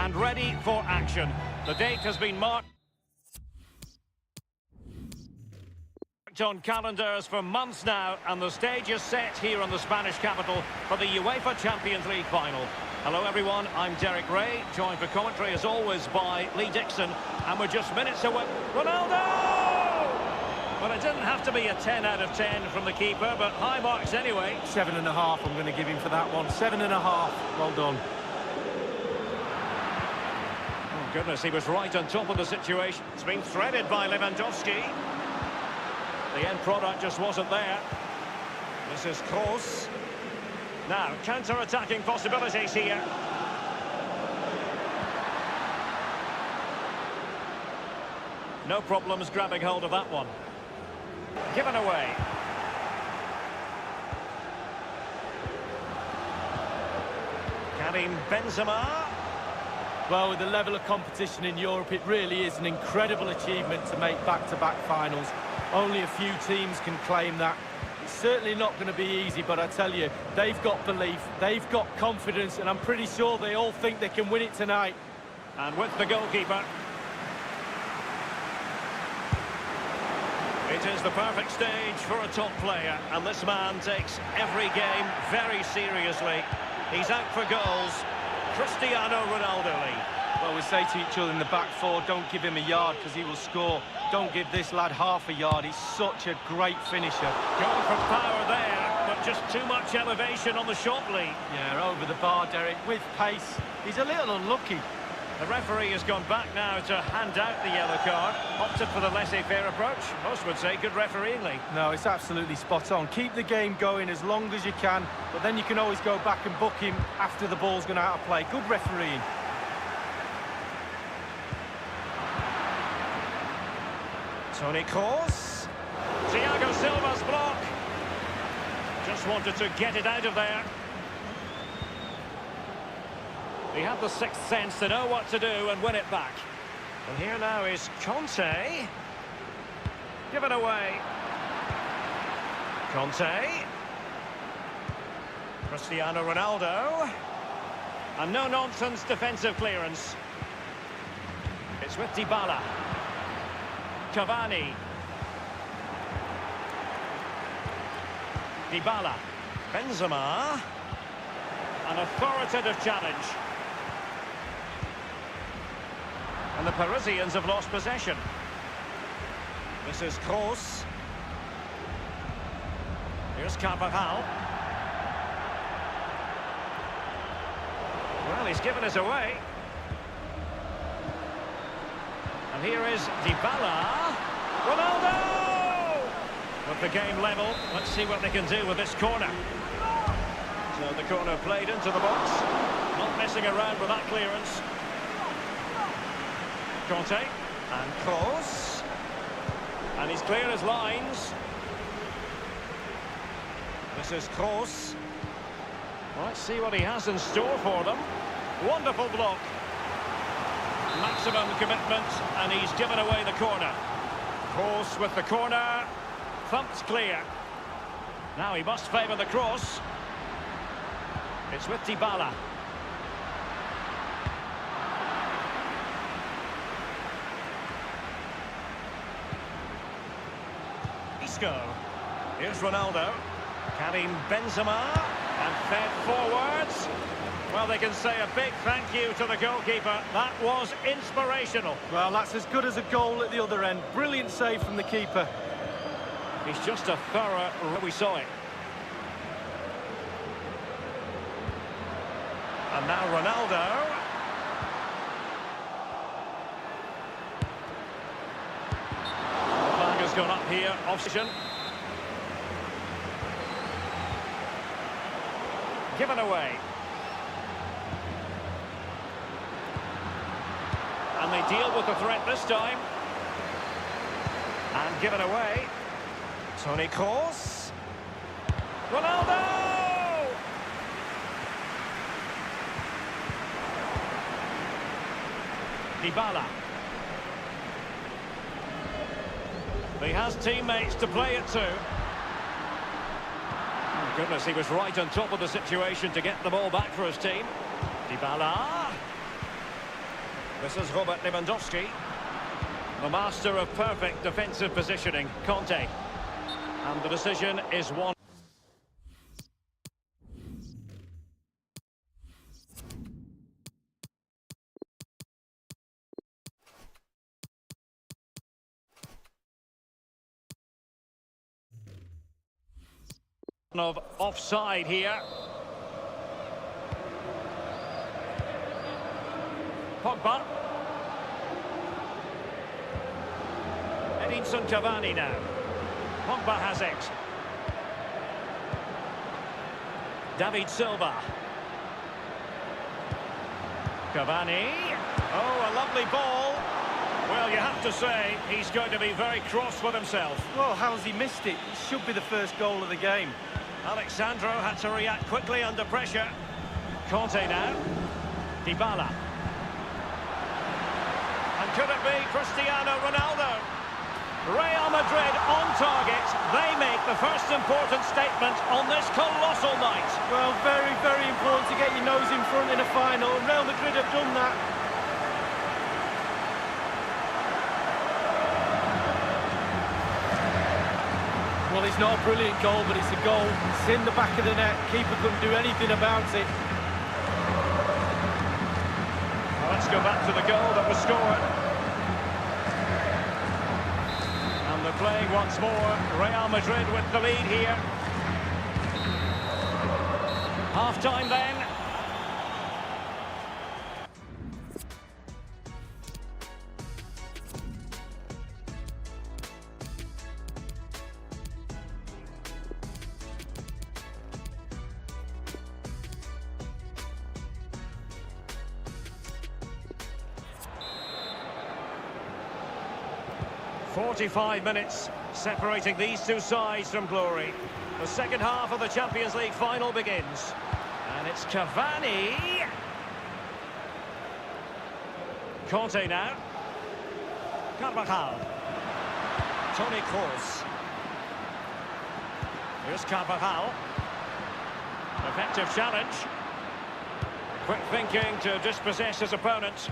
and ready for action. The date has been marked on calendars for months now, and the stage is set here in the Spanish capital for the UEFA Champions League final. Hello everyone, I'm Derek Ray, joined for commentary as always by Lee Dixon, and we're just minutes away. Ronaldo! Well, it didn't have to be a 10 out of 10 from the keeper, but high marks anyway. 7.5 I'm going to give him for that one. 7.5. Well done. Oh goodness, he was right on top of the situation. It's been threaded by Lewandowski. The end product just wasn't there. This is Kroos. Now, counter-attacking possibilities here. No problems grabbing hold of that one. Given away. Karim Benzema. Well, with the level of competition in Europe, it really is an incredible achievement to make back-to-back finals. Only a few teams can claim that. It's certainly not going to be easy, but I tell you, they've got belief, they've got confidence, and I'm pretty sure they all think they can win it tonight. And with the goalkeeper. It is the perfect stage for a top player, and this man takes every game very seriously. He's out for goals. Cristiano Ronaldo. Well, we say to each other in the back four, don't give him a yard because he will score. Don't give this lad half a yard. He's such a great finisher. Going for power there, but just too much elevation on the shot, Lee. Yeah, over the bar, Derek, with pace. He's a little unlucky. The referee has gone back now to hand out the yellow card. Opted for the laissez-faire approach. Most would say good refereeing, Lee. No, it's absolutely spot on. Keep the game going as long as you can, but then you can always go back and book him after the ball's gone out of play. Good refereeing. Toni Kroos. Thiago Silva's block. Just wanted to get it out of there. He had the sixth sense to know what to do and win it back. And here now is Conte. Given away. Conte. Cristiano Ronaldo. And no-nonsense defensive clearance. It's with Dybala. Cavani. Dybala. Benzema. An authoritative challenge. And the Parisians have lost possession. This is Kroos. Here's Carvajal. Well, he's given us away. And here is Dybala. Ronaldo! With the game level, let's see what they can do with this corner. So the corner played into the box. Not messing around with that clearance. Conte. And Kroos. And he's clear his lines. This is Kroos. Let's see what he has in store for them. Wonderful block. Maximum commitment, and he's given away the corner. Kroos with the corner. Thumped clear. Now he must favour the cross. It's with Dybala. Isco. Here's Ronaldo. Karim Benzema. And fed forwards. Well, they can say a big thank you to the goalkeeper. That was inspirational. Well, that's as good as a goal at the other end. Brilliant save from the keeper. He's just a thorough... We saw it. And now Ronaldo. The flag has gone up here. Offside. Given away. And they deal with the threat this time. And given away. Toni Kroos. Ronaldo! Dybala. He has teammates to play it to. Oh, goodness, he was right on top of the situation to get the ball back for his team. Dybala. This is Robert Lewandowski. The master of perfect defensive positioning, Conte. And the decision is one of offside here. Pogba. Edinson Cavani now. Pogba has it. David Silva. Cavani. Oh, a lovely ball. Well, you have to say, he's going to be very cross with himself. Well, how's he missed it? It should be the first goal of the game. Alexandro had to react quickly under pressure. Conte now. Dybala. And could it be Cristiano Ronaldo? Real Madrid on target. They make the first important statement on this colossal night. Well, very, very important to get your nose in front in a final. Real Madrid have done that. Well, it's not a brilliant goal, but it's a goal. It's in the back of the net. Keeper couldn't do anything about it. Well, let's go back to the goal that was scored. And they're playing once more. Real Madrid with the lead here. Half-time then. "45 minutes separating these two sides from glory. The second half of the Champions League final begins. And it's Cavani. Conte now. Carvajal. Toni Kroos. Here's Carvajal. Effective challenge. Quick thinking to dispossess his opponent.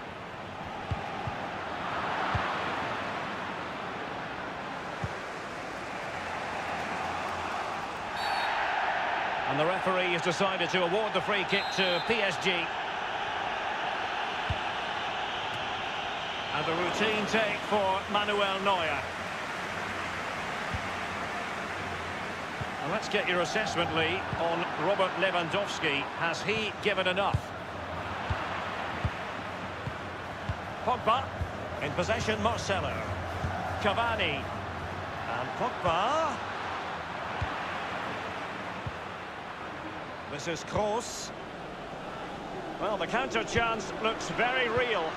And the referee has decided to award the free kick to PSG. And a routine take for Manuel Neuer. And let's get your assessment, Lee, on Robert Lewandowski. Has he given enough? Pogba. In possession, Marcelo. Cavani. And Pogba. This is Kroos. Well, the counter chance looks very real.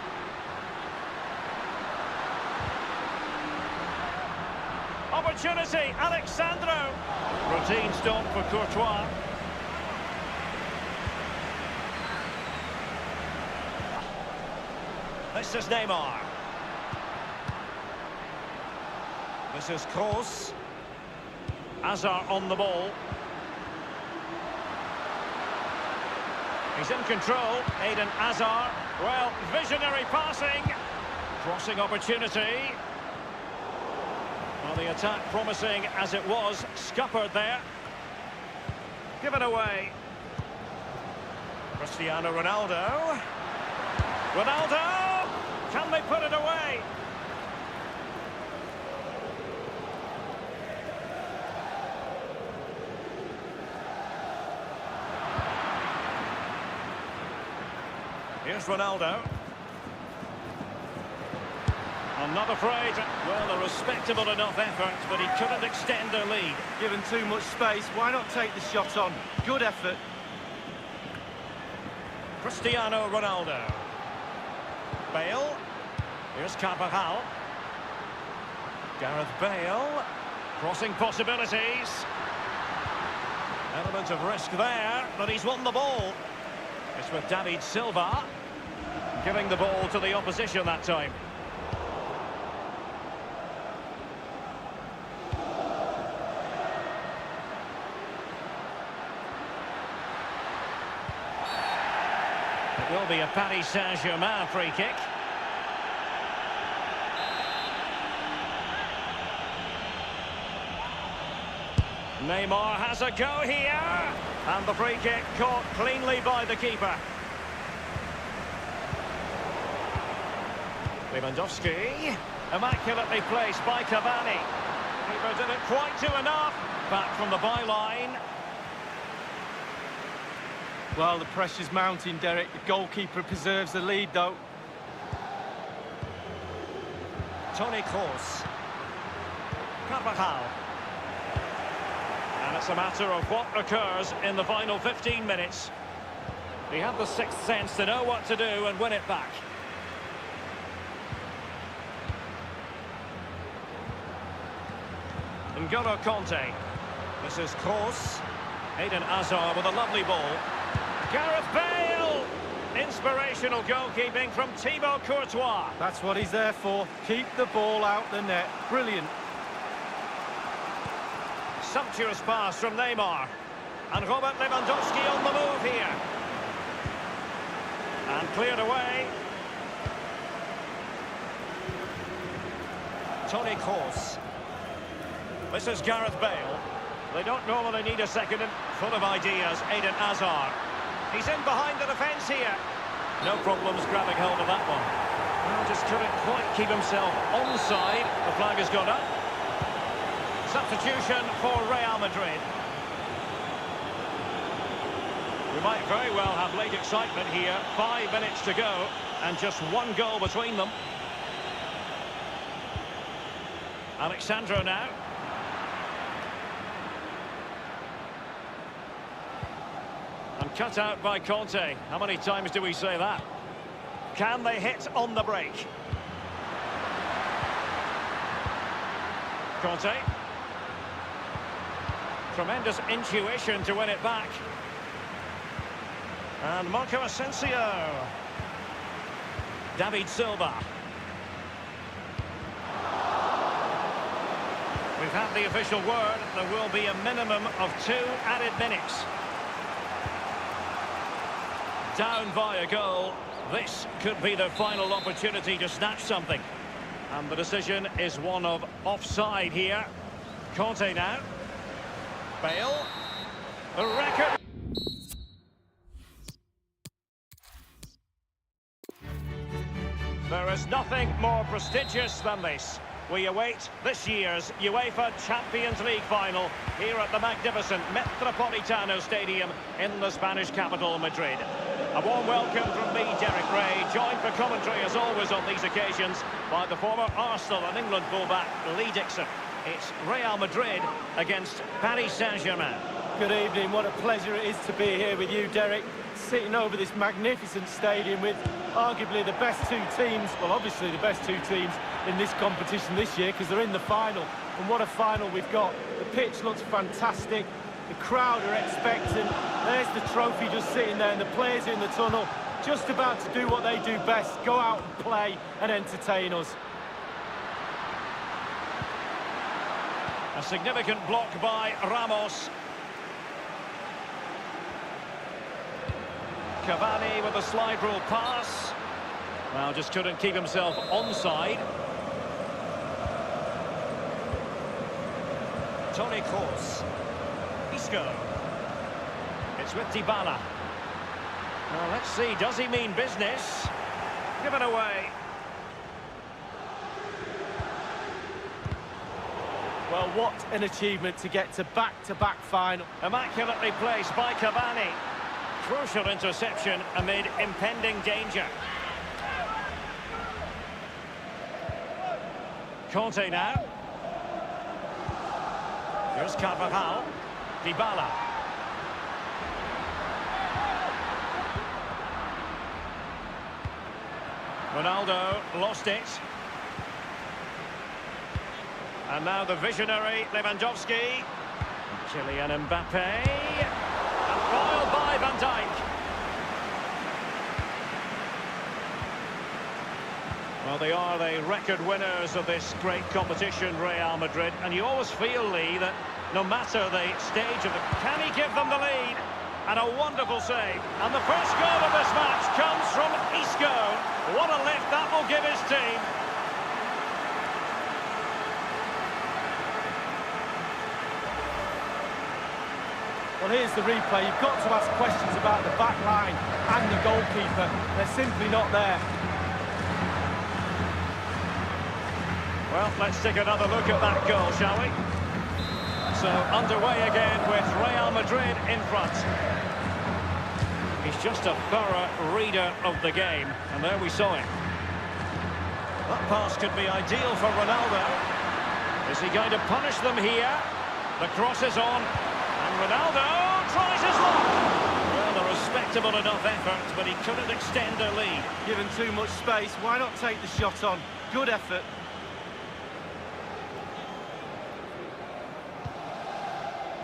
Opportunity, Alexandro. Routine stop for Courtois. This is Neymar. This is Kroos. Hazard on the ball. He's in control, Eden Hazard. Well, visionary passing. Crossing opportunity. Well, the attack promising as it was, scuppered there. Given away. Cristiano Ronaldo. Ronaldo! Can they put it away? Here's Ronaldo. I'm not afraid. Well, a respectable enough effort, but he couldn't extend their lead. Given too much space, why not take the shot on? Good effort. Cristiano Ronaldo. Bale. Here's Carvajal. Gareth Bale. Crossing possibilities. Element of risk there, but he's won the ball. It's with David Silva. Giving the ball to the opposition that time. It will be a Paris Saint-Germain free kick. Neymar has a go here. And the free kick caught cleanly by the keeper. Lewandowski. Immaculately placed by Cavani. Keeper didn't quite do enough. Back from the byline. Well, the pressure's mounting, Derek. The goalkeeper preserves the lead, though. Toni Kroos. Carvajal. And it's a matter of what occurs in the final 15 minutes. He had the sixth sense to know what to do and win it back. N'Golo Kanté. This is Kroos. Eden Hazard with a lovely ball. Gareth Bale! Inspirational goalkeeping from Thibaut Courtois. That's what he's there for. Keep the ball out the net. Brilliant. Sumptuous pass from Neymar. And Robert Lewandowski on the move here. And cleared away. Toni Kroos. This is Gareth Bale. They don't normally need a second and full of ideas. Eden Hazard. He's in behind the defence here. No problems grabbing hold of that one. Well, just couldn't quite keep himself onside. The flag has gone up. Substitution for Real Madrid. We might very well have late excitement here. 5 minutes to go and just one goal between them. Alexandro now. And cut out by Kanté. How many times do we say that? Can they hit on the break? Kanté. Tremendous intuition to win it back. And Marco Asensio. David Silva. We've had the official word. There will be a minimum of 2 added minutes. Down by a goal. This could be the final opportunity to snatch something. And the decision is one of offside here. Kanté now. Bale. The record. There is nothing more prestigious than this. We await this year's UEFA Champions League final here at the magnificent Metropolitano Stadium in the Spanish capital, Madrid. A warm welcome from me, Derek Ray, joined for commentary as always on these occasions by the former Arsenal and England fullback Lee Dixon. It's Real Madrid against Paris Saint-Germain. Good evening. What a pleasure it is to be here with you, Derek. Sitting over this magnificent stadium with arguably the best two teams, well, obviously the best two teams in this competition this year because they're in the final. And what a final we've got. The pitch looks fantastic. The crowd are expectant. There's the trophy just sitting there and the players in the tunnel just about to do what they do best, go out and play and entertain us. A significant block by Ramos. Cavani with a slide rule pass. Well, just couldn't keep himself onside. Toni Kroos. Isco. It's with Dybala. Well, let's see, does he mean business? Given away. Well, what an achievement to get to back-to-back final. Immaculately placed by Cavani. Crucial interception amid impending danger. Kanté now. Here's Carvajal. Dybala. Ronaldo lost it. And now the visionary Lewandowski. Kylian Mbappe. And foiled by Van Dijk. Well, they are the record winners of this great competition, Real Madrid. And you always feel, Lee, that no matter the stage of the... Can he give them the lead? And a wonderful save. And the first goal of this match comes from Isco. What a lift that will give his team. Well, here's the replay. You've got to ask questions about the back line and the goalkeeper. They're simply not there. Well, let's take another look at that goal, shall we? So, underway again with Real Madrid in front. He's just a thorough reader of the game, and there we saw him. That pass could be ideal for Ronaldo. Is he going to punish them here? The cross is on, and Ronaldo tries his luck. Well, a respectable enough effort, but he couldn't extend their lead. Given too much space, why not take the shot on? Good effort.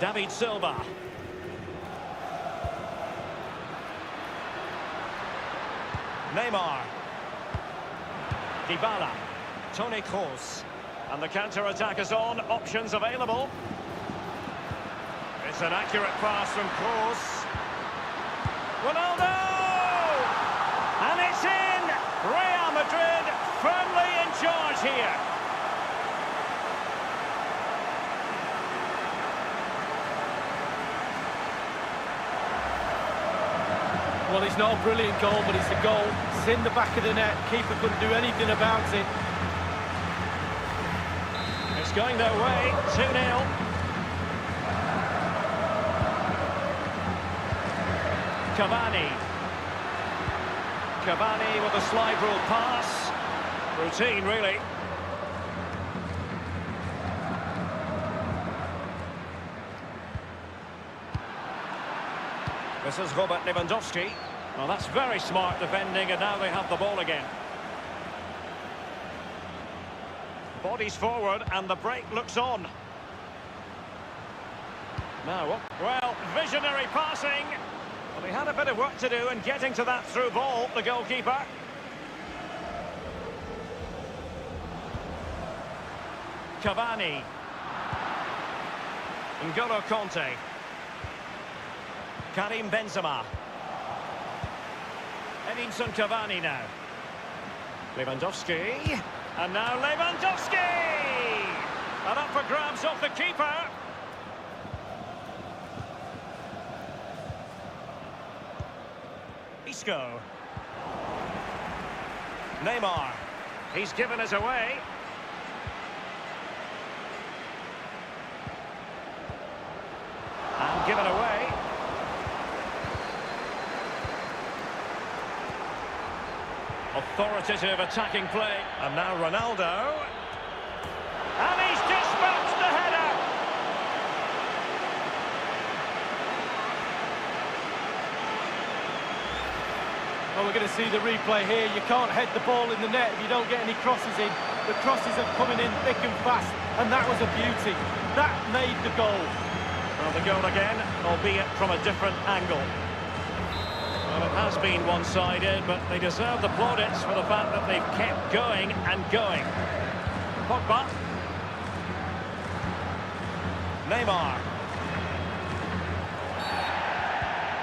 David Silva. Neymar. Dybala. Toni Kroos. And the counter-attack is on. Options available. It's an accurate pass from Kroos. Ronaldo! And it's in! Real Madrid firmly in charge here. Well, it's not a brilliant goal, but it's a goal. It's in the back of the net. Keeper couldn't do anything about it. It's going their way. 2-0. Cavani with a slide rule pass. Routine, really. This is Robert Lewandowski. Well, that's very smart defending, and now they have the ball again. Bodies forward, and the break looks on. Now, well, visionary passing. Well, he had a bit of work to do in getting to that through ball, the goalkeeper. Cavani. N'Golo Kanté. Karim Benzema. Edinson Cavani now. Lewandowski. And now Lewandowski! And up for grabs off the keeper. Isco. Neymar. He's given us away. And given away. Authoritative attacking play. And now Ronaldo. And he's dispatched the header. Well, we're going to see the replay here. You can't head the ball in the net if you don't get any crosses in. The crosses are coming in thick and fast, and that was a beauty. That made the goal. Well, the goal again, albeit from a different angle. Well, it has been one-sided, but they deserve the plaudits for the fact that they've kept going and going. Pogba. Neymar.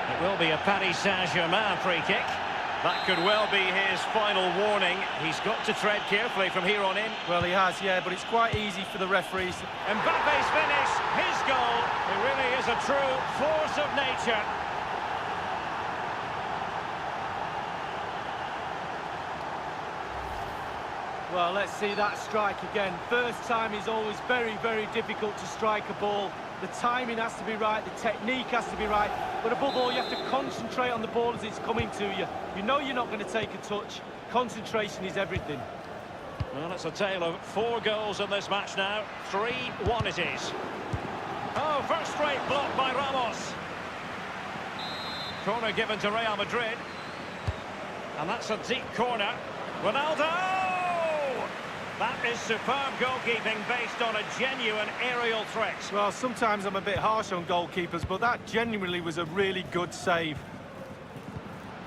It will be a Paris Saint-Germain free kick. That could well be his final warning. He's got to tread carefully from here on in. Well, he has, yeah, but it's quite easy for the referees. Mbappe's finish, his goal. It really is a true force of nature. Well, let's see that strike again. First time is always very, very difficult to strike a ball. The timing has to be right, the technique has to be right, but above all, you have to concentrate on the ball as it's coming to you. You know you're not going to take a touch. Concentration is everything. Well, it's a tale of 4 goals in this match now. 3-1 it is. Oh, first-rate block by Ramos. Corner given to Real Madrid. And that's a deep corner. Ronaldo! That is superb goalkeeping based on a genuine aerial threat. Well, sometimes I'm a bit harsh on goalkeepers, but that genuinely was a really good save.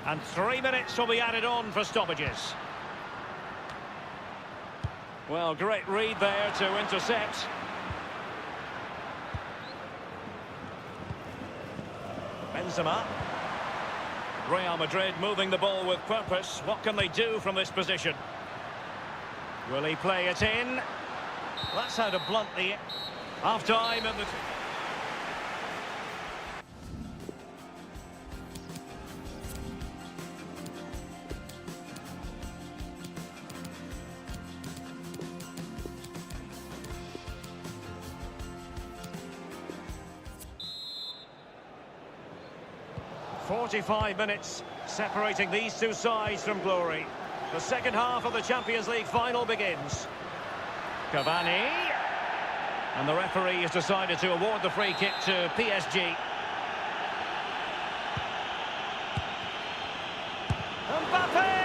And 3 minutes will be added on for stoppages. Well, great read there to intercept. Benzema. Real Madrid moving the ball with purpose. What can they do from this position? Will he play it in? That's how to blunt the half-time and the... 45 minutes separating these two sides from glory. The second half of the Champions League final begins. Cavani. And the referee has decided to award the free kick to PSG. Mbappe!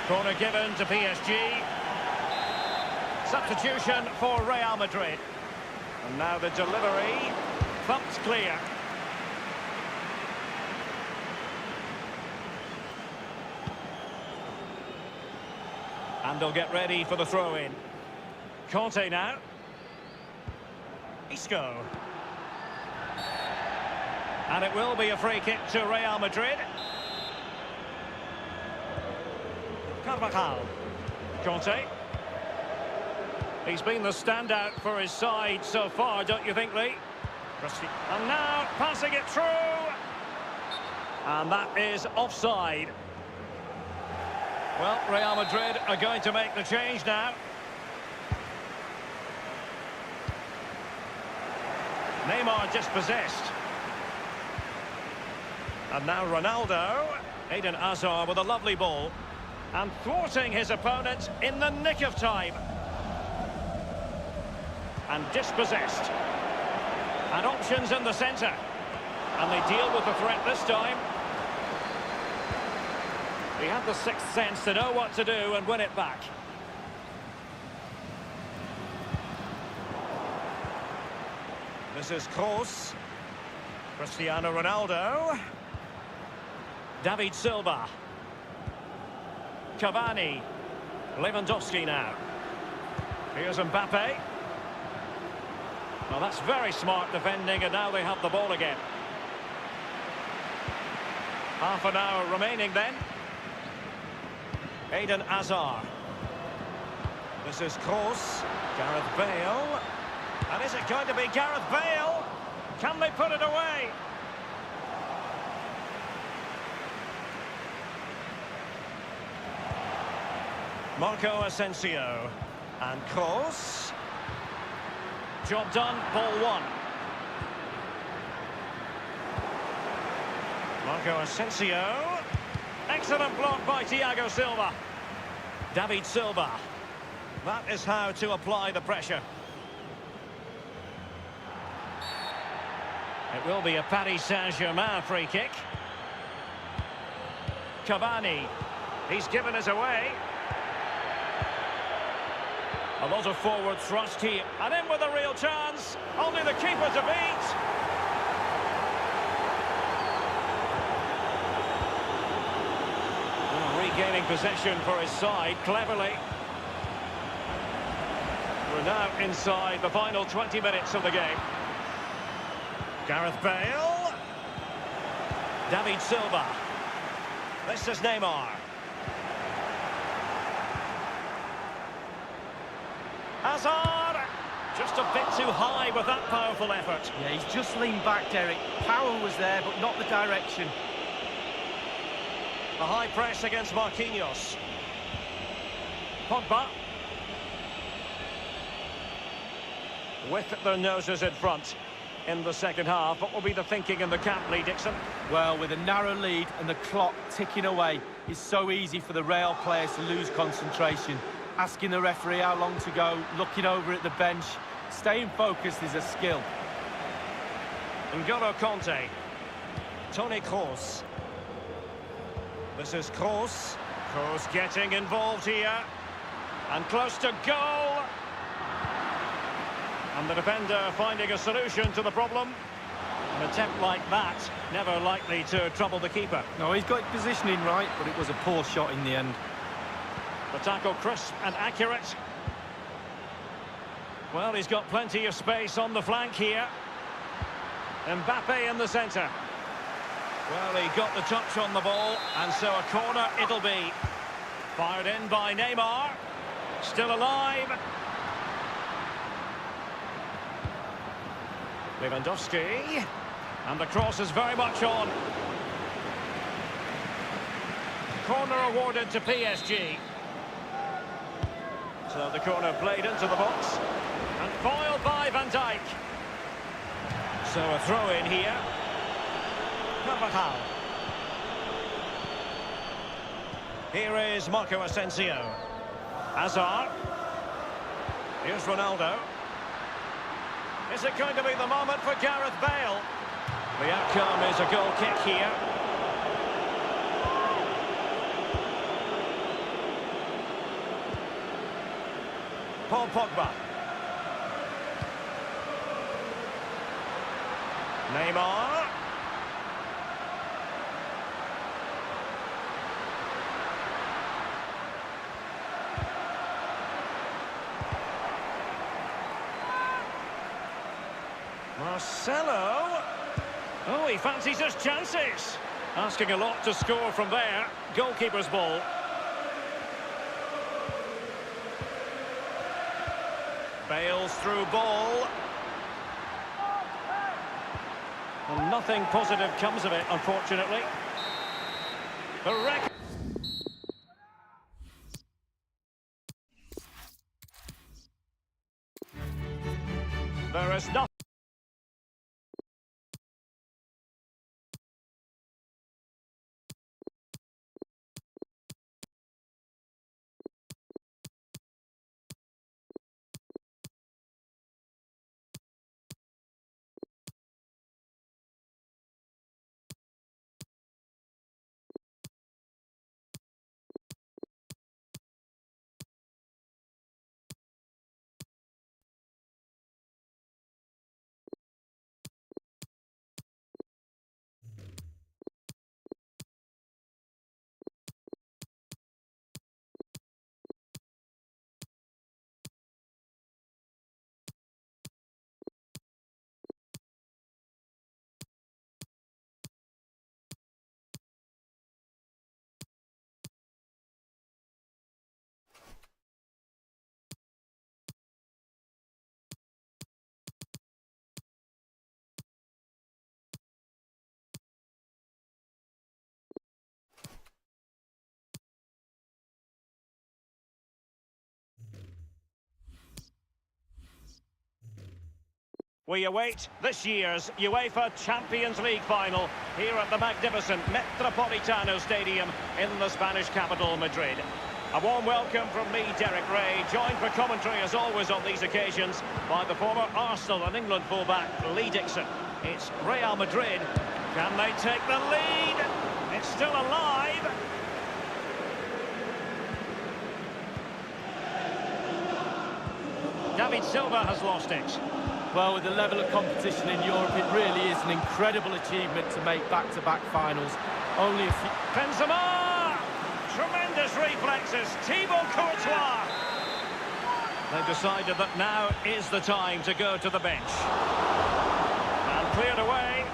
Corner given to PSG. Substitution for Real Madrid. And now the delivery. Thumped clear. And they'll get ready for the throw-in. Conte now. Isco. And it will be a free kick to Real Madrid. Carvajal. Conte. He's been the standout for his side so far, don't you think, Lee? And now passing it through. And that is offside. Well, Real Madrid are going to make the change now. Neymar dispossessed. And now Ronaldo. Eden Hazard with a lovely ball. And thwarting his opponent in the nick of time. And dispossessed. And options in the centre. And they deal with the threat this time. He had the sixth sense to know what to do and win it back. This is Kroos. Cristiano Ronaldo. David Silva. Cavani. Lewandowski now. Here's Mbappe. Well, that's very smart defending, and now they have the ball again. Half an hour remaining then. Eden Hazard. This is Kroos. Gareth Bale. And is it going to be Gareth Bale? Can they put it away? Marco Asensio. And Kroos. Job done, ball one. Marco Asensio. Excellent block by Thiago Silva. David Silva. That is how to apply the pressure. It will be a Paris Saint-Germain free kick. Cavani. He's given us away. A lot of forward thrust here. And in with a real chance. Only the keeper to beat. Regaining possession for his side cleverly. We're now inside the final 20 minutes of the game. Gareth Bale. David Silva. This is Neymar. Hazard. Just a bit too high with that powerful effort. Yeah, he's just leaned back, Derek. Power was there, but not the direction. The high press against Marquinhos. Pogba. With their noses in front in the second half. What will be the thinking in the camp, Lee Dixon? Well, with a narrow lead and the clock ticking away, it's so easy for the Real players to lose concentration. Asking the referee how long to go, looking over at the bench. Staying focused is a skill. N'Golo Conte. Toni Kroos. This is Kroos. Kroos getting involved here. And close to goal. And the defender finding a solution to the problem. An attempt like that, never likely to trouble the keeper. No, he's got his positioning right, but it was a poor shot in the end. The tackle crisp and accurate. Well, he's got plenty of space on the flank here. Mbappe in the centre. Well, he got the touch on the ball, and so a corner it'll be. Fired in by Neymar. Still alive. Lewandowski. And the cross is very much on. Corner awarded to PSG. So the corner played into the box. And foiled by Van Dijk. So a throw in here. Carvajal. Here is Marco Asensio. Hazard. Here's Ronaldo. Is it going to be the moment for Gareth Bale? The outcome is a goal kick here. Paul Pogba. Neymar. Marcelo. Oh, he fancies his chances. Asking a lot to score from there. Goalkeeper's ball. Bale's through ball. And nothing positive comes of it, unfortunately. The record. There is nothing. We await this year's UEFA Champions League final here at the magnificent Metropolitano Stadium in the Spanish capital, Madrid. A warm welcome from me, Derek Ray, joined for commentary as always on these occasions by the former Arsenal and England fullback Lee Dixon. It's Real Madrid. Can they take the lead? It's still alive. David Silva has lost it. Well, with the level of competition in Europe, it really is an incredible achievement to make back-to-back finals. Only a few... Benzema! Tremendous reflexes, Thibaut Courtois! They've decided that now is the time to go to the bench. And cleared away.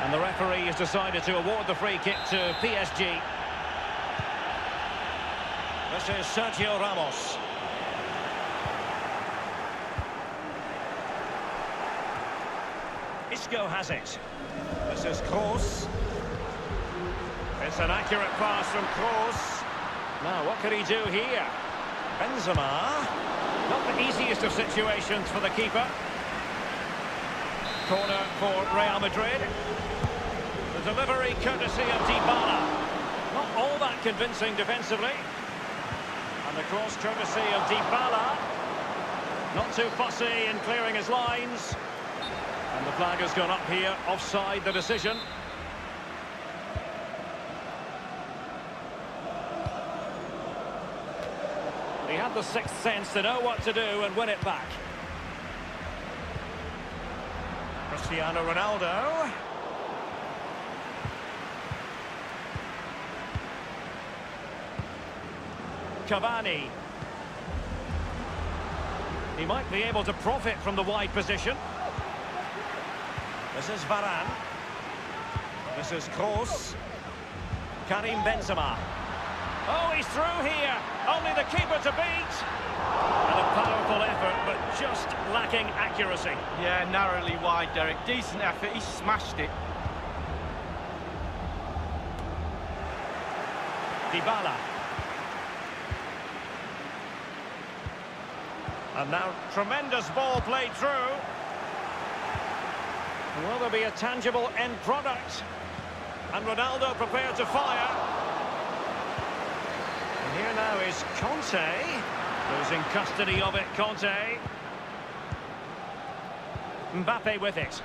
And the referee has decided to award the free kick to PSG. This is Sergio Ramos. Isco has it. This is Kroos. It's an accurate pass from Kroos. Now, what could he do here? Benzema. Not the easiest of situations for the keeper. Corner for Real Madrid. The delivery courtesy of Dybala. Not all that convincing defensively. And the cross courtesy of Dybala. Not too fussy in clearing his lines. And the flag has gone up here, offside the decision. He had the sixth sense to know what to do and win it back. Cristiano Ronaldo. Cavani. He might be able to profit from the wide position. This is Varane. This is Kroos. Karim Benzema. Oh, he's through here. Only the keeper to beat. And a powerful effort, but just lacking accuracy. Yeah, narrowly wide, Derek. Decent effort. He smashed it. Dybala. And now tremendous ball played through. Will there be a tangible end product? And Ronaldo prepared to fire. And here now is Conte. Losing custody of it, Conte. Mbappe with it.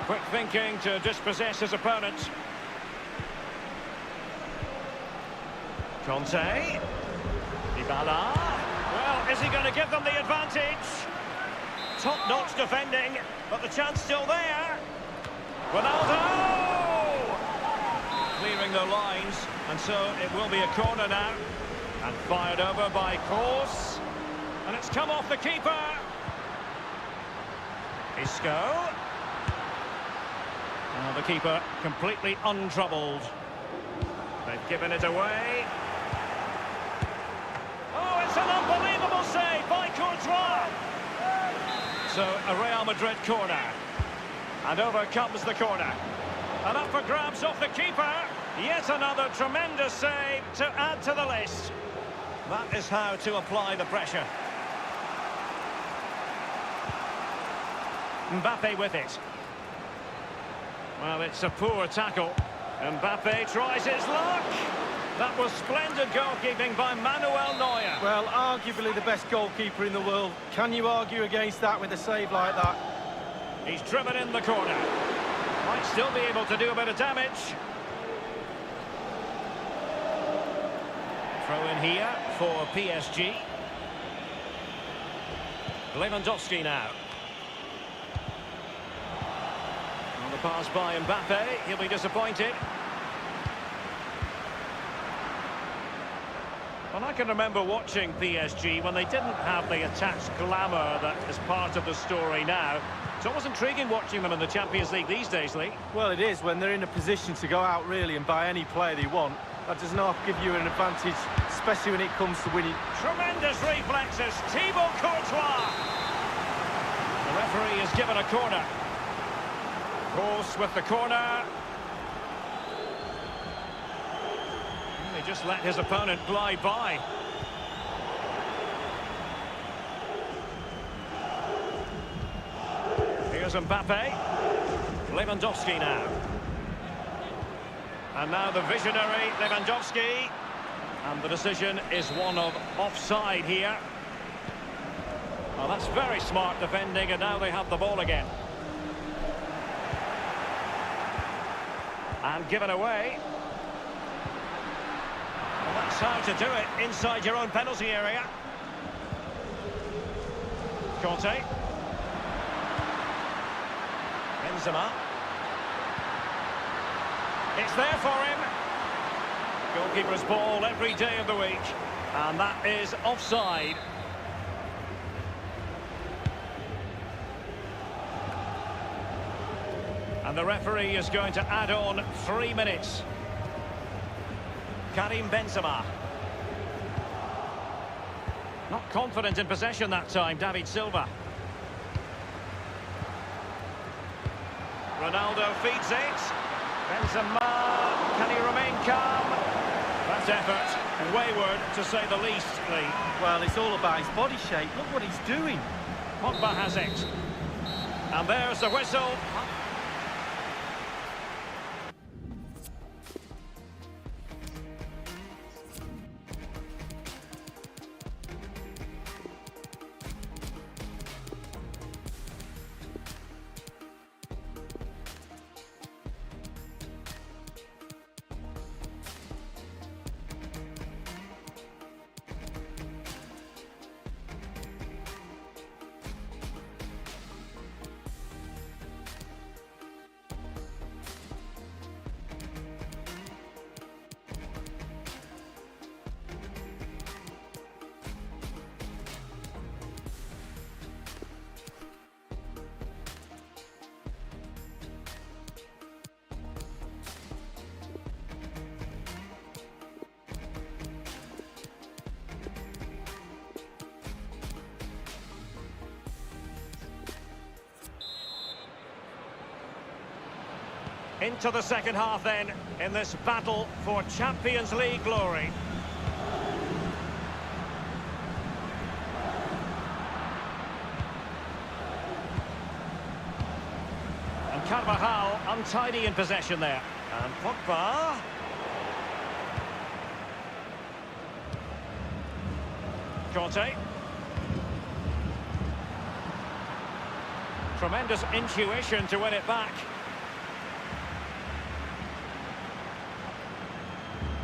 Quick thinking to dispossess his opponent. Conte. Dybala. Well, is he going to give them the advantage? Top-notch defending, but the chance still there. Ronaldo! Clearing the lines, and so it will be a corner now. And fired over by Kroos. And it's come off the keeper. Isco. Now the keeper completely untroubled. They've given it away. Oh, it's an unbelievable save by Courtois. So a Real Madrid corner. And over comes the corner. And up for grabs off the keeper. Yet another tremendous save to add to the list. That is how to apply the pressure. Mbappe with it. Well, it's a poor tackle. Mbappe tries his luck. That was splendid goalkeeping by Manuel Neuer. Well, arguably the best goalkeeper in the world. Can you argue against that with a save like that? He's driven in the corner. Might still be able to do a bit of damage. Throw in here for PSG. Lewandowski now. On the pass by Mbappe, he'll be disappointed. Well, I can remember watching PSG when they didn't have the attached glamour that is part of the story now. It's always intriguing watching them in the Champions League these days, Lee. Well, it is when they're in a position to go out really and buy any player they want. That does not give you an advantage, especially when it comes to winning. Tremendous reflexes, Thibaut Courtois. The referee has given a corner. Kroos with the corner. He just let his opponent glide by. Here's Mbappe. Lewandowski now. And now the visionary Lewandowski. And the decision is one of offside here. Well, that's very smart defending, and now they have the ball again. And given away. Well, that's how to do it inside your own penalty area. Conte. Benzema. It's there for him. Goalkeeper's ball every day of the week. And that is offside. And the referee is going to add on 3 minutes. Karim Benzema. Not confident in possession that time, David Silva. Ronaldo feeds it. Benzema, can he remain calm? That effort, wayward to say the least, Lee. Well, it's all about his body shape. Look what he's doing. Pogba has it. And there's the whistle. Into the second half then, in this battle for Champions League glory. untidy in possession there. And Pogba. Conte. Tremendous intuition to win it back.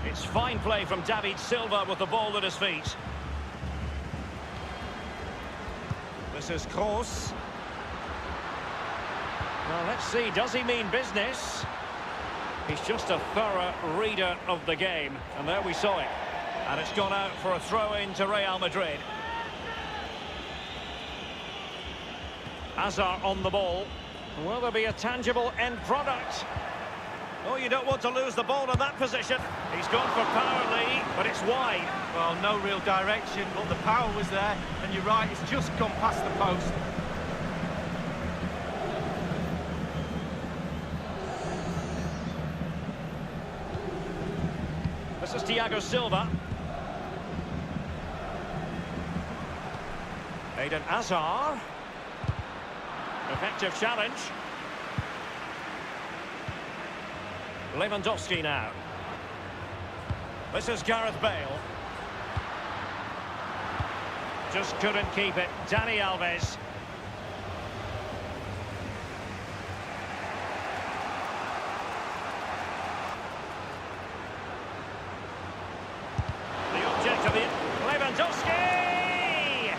It's fine play from David Silva with the ball at his feet. This is Kroos. Well, let's see, does he mean business? He's just a thorough reader of the game. And there we saw it. And it's gone out for a throw-in to Real Madrid. Hazard on the ball. Will there be a tangible end product? Oh, you don't want to lose the ball in that position. He's gone for power, Lee, but it's wide. Well, no real direction, but the power was there. And you're right, it's just gone past the post. This is Thiago Silva. Eden Hazard. Effective challenge. Lewandowski now. This is Gareth Bale. Just couldn't keep it. Dani Alves. The object of the... Lewandowski!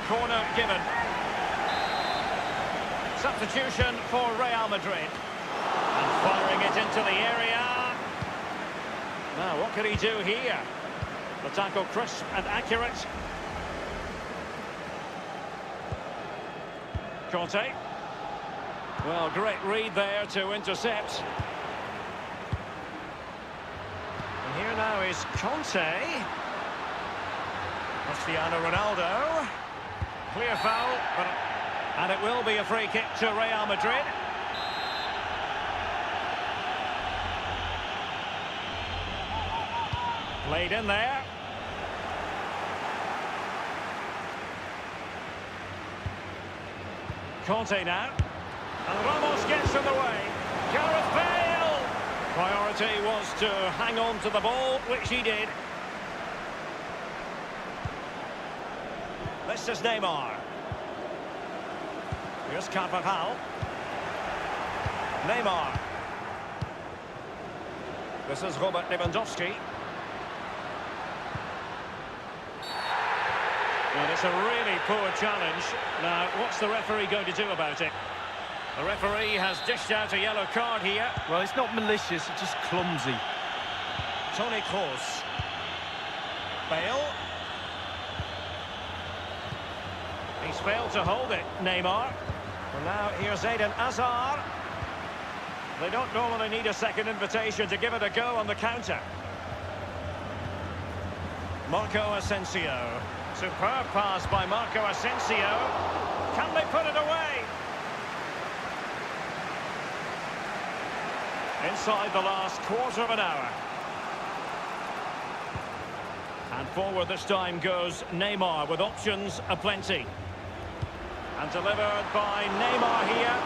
Corner given. Substitution for Real Madrid. And firing it into the area. Now, what can he do here? The tackle crisp and accurate. Conte. Well, great read there to intercept. And here now is Conte. Cristiano Ronaldo. Clear foul, and it will be a free kick to Real Madrid. Played in there. Conte now. And Ramos gets in the way. Gareth Bale! Priority was to hang on to the ball, which he did. This is Neymar. Here's Carvajal. Neymar. This is Robert Lewandowski. And it's a really poor challenge. Now, what's the referee going to do about it? The referee has dished out a yellow card here. Well, it's not malicious, it's just clumsy. Toni Kroos. Bale. He's failed to hold it, Neymar. Well, now here's Eden Hazard. They don't normally need a second invitation to give it a go on the counter. Marco Asensio. Superb pass by Marco Asensio. Can they put it away? Inside the last quarter of an hour. And forward this time goes Neymar with options aplenty. And delivered by Neymar here.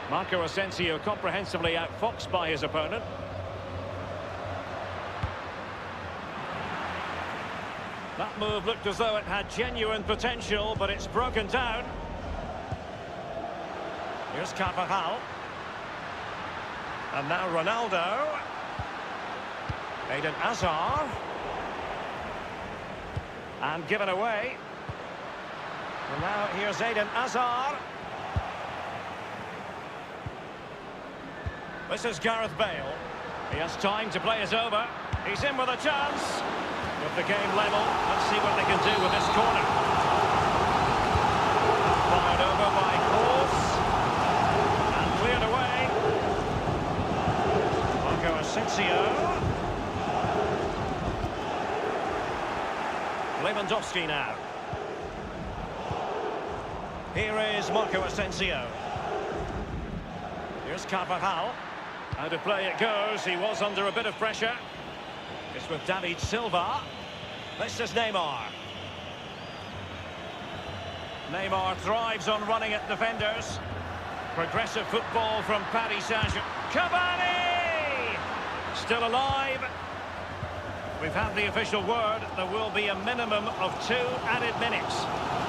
Marco Asensio comprehensively outfoxed by his opponent. That move looked as though it had genuine potential, but it's broken down. Here's Carvajal. And now Ronaldo. Eden Hazard. And given away. And now here's Eden Hazard. This is Gareth Bale. He has time to play it over. He's in with a chance. With the game level, let's see what they can do with this corner. Fired over by Kroos. And cleared away. Marco Asensio. Lewandowski now. Here is Marco Asensio. Here's Carvajal. Out of play it goes. He was under a bit of pressure. It's with David Silva. This is Neymar. Neymar thrives on running at defenders. Progressive football from Paris Saint-Germain. Cavani! Still alive. We've had the official word. There will be a minimum of 2 added minutes.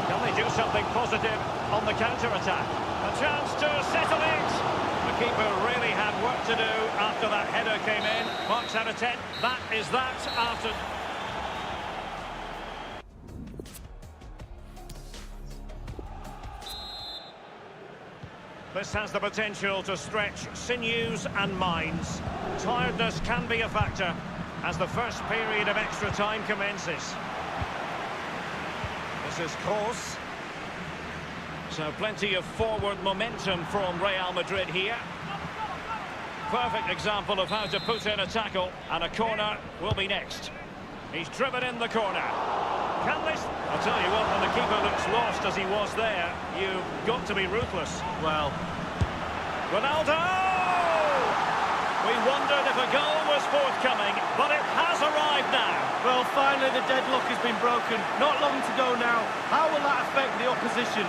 Can they do something positive on the counter-attack? A chance to settle it. The keeper really had work to do after that header came in. Marks out of 10. That is that after... This has the potential to stretch sinews and minds. Tiredness can be a factor as the first period of extra time commences. This is Kroos. So plenty of forward momentum from Real Madrid here. Perfect example of how to put in a tackle, and a corner will be next. He's driven in the corner. Can this... I'll tell you what, when the keeper looks lost as he was there, you've got to be ruthless. Well, Ronaldo! We wondered if a goal was forthcoming, but it has arrived now. well, finally the deadlock has been broken. Not long to go now. How will that affect the opposition?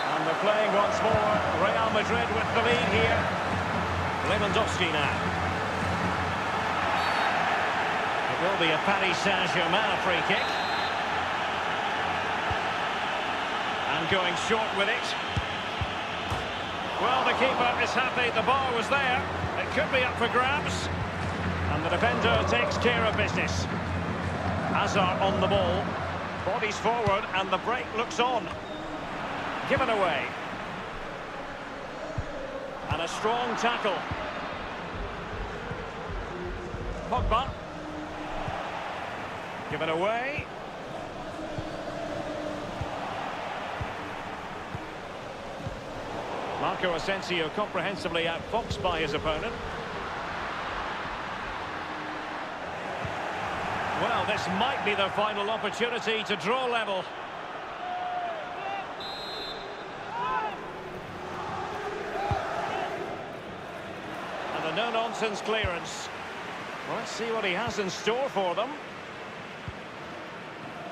And they're playing once more. Real Madrid with the lead here. Lewandowski now. It will be a Paris Saint-Germain free kick. And going short with it. Well, the keeper is happy the bar was there. It could be up for grabs. And the defender takes care of business. Hazard on the ball. Bodies forward and the break looks on. Given away. And a strong tackle. Pogba. Given away. Marco Asensio comprehensively outfoxed by his opponent. Well, this might be their final opportunity to draw level. And a no-nonsense clearance. Well, let's see what he has in store for them.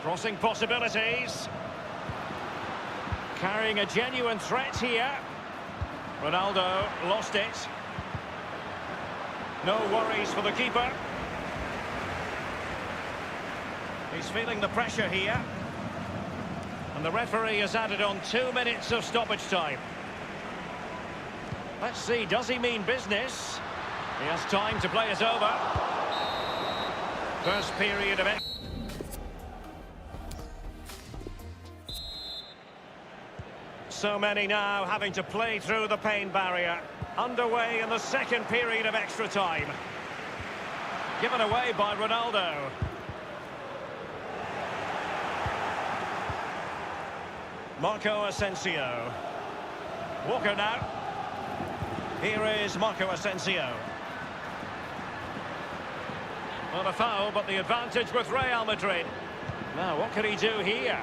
Crossing possibilities. Carrying a genuine threat here. Ronaldo lost it. No worries for the keeper. He's feeling the pressure here. And the referee has added on 2 minutes of stoppage time. Let's see, does he mean business? He has time to play it over. First period of... So many now having to play through the pain barrier. Underway in the second period of extra time. Given away by Ronaldo. Marco Asensio. Walker now. Here is Marco Asensio. Not a foul, but the advantage with Real Madrid. Now, what can he do here?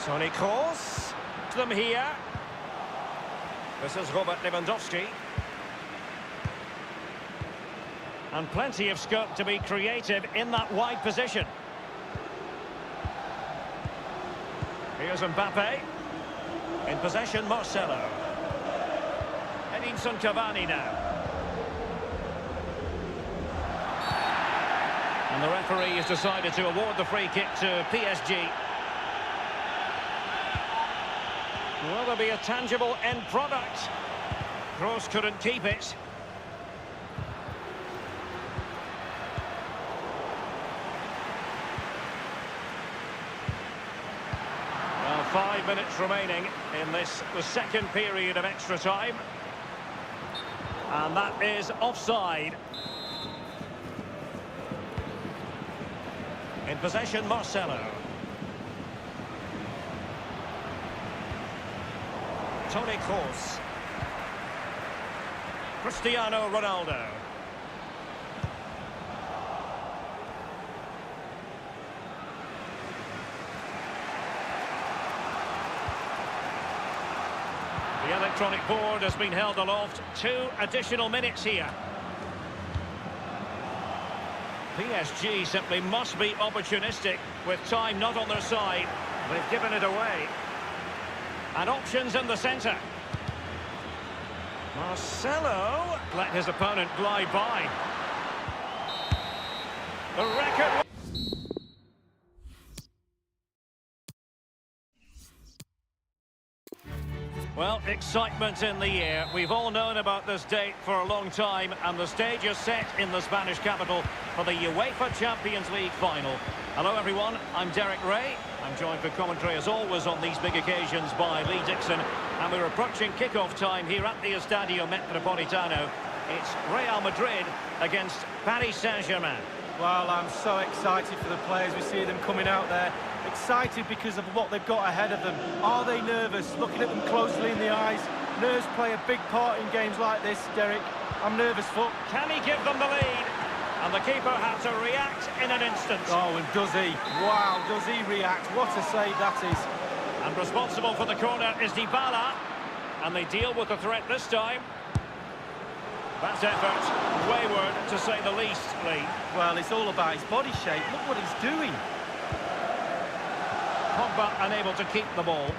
Toni Kroos. Them here. This is Robert Lewandowski. And plenty of scope to be creative in that wide position. Here's Mbappe. In possession, Marcelo. Edinson Cavani now. And the referee has decided to award the free kick to PSG. Will there be a tangible end product? Kroos couldn't keep it. Well, 5 minutes remaining in this, the second period of extra time. And that is offside. In possession, Marcelo. Toni Kroos. Cristiano Ronaldo. The The electronic board has been held aloft. 2 additional minutes here. PSG simply must be opportunistic with time not on their side. They've given it away. And options in the centre. Marcelo let his opponent glide by. The record. Well, excitement in the air. We've all known about this date for a long time, and the stage is set in the Spanish capital for the UEFA Champions League final. Hello everyone, I'm Derek Ray. I'm joined for commentary as always on these big occasions by Lee Dixon, and we're approaching kick-off time here at the Estadio Metropolitano. It's Real Madrid against Paris Saint-Germain. Well, I'm so excited for the players. We see them coming out there. Excited because of what they've got ahead of them. Are they nervous? Looking at them closely in the eyes. Nerves play a big part in games like this, Derek. I'm nervous for. Can he give them the lead? And the keeper had to react in an instant. Oh, and does he? Wow, does he react? What a save that is. And responsible for the corner is Dybala. And they deal with the threat this time. That effort, wayward to say the least, Lee. Well, it's all about his body shape. Look what he's doing. Pogba unable to keep the ball.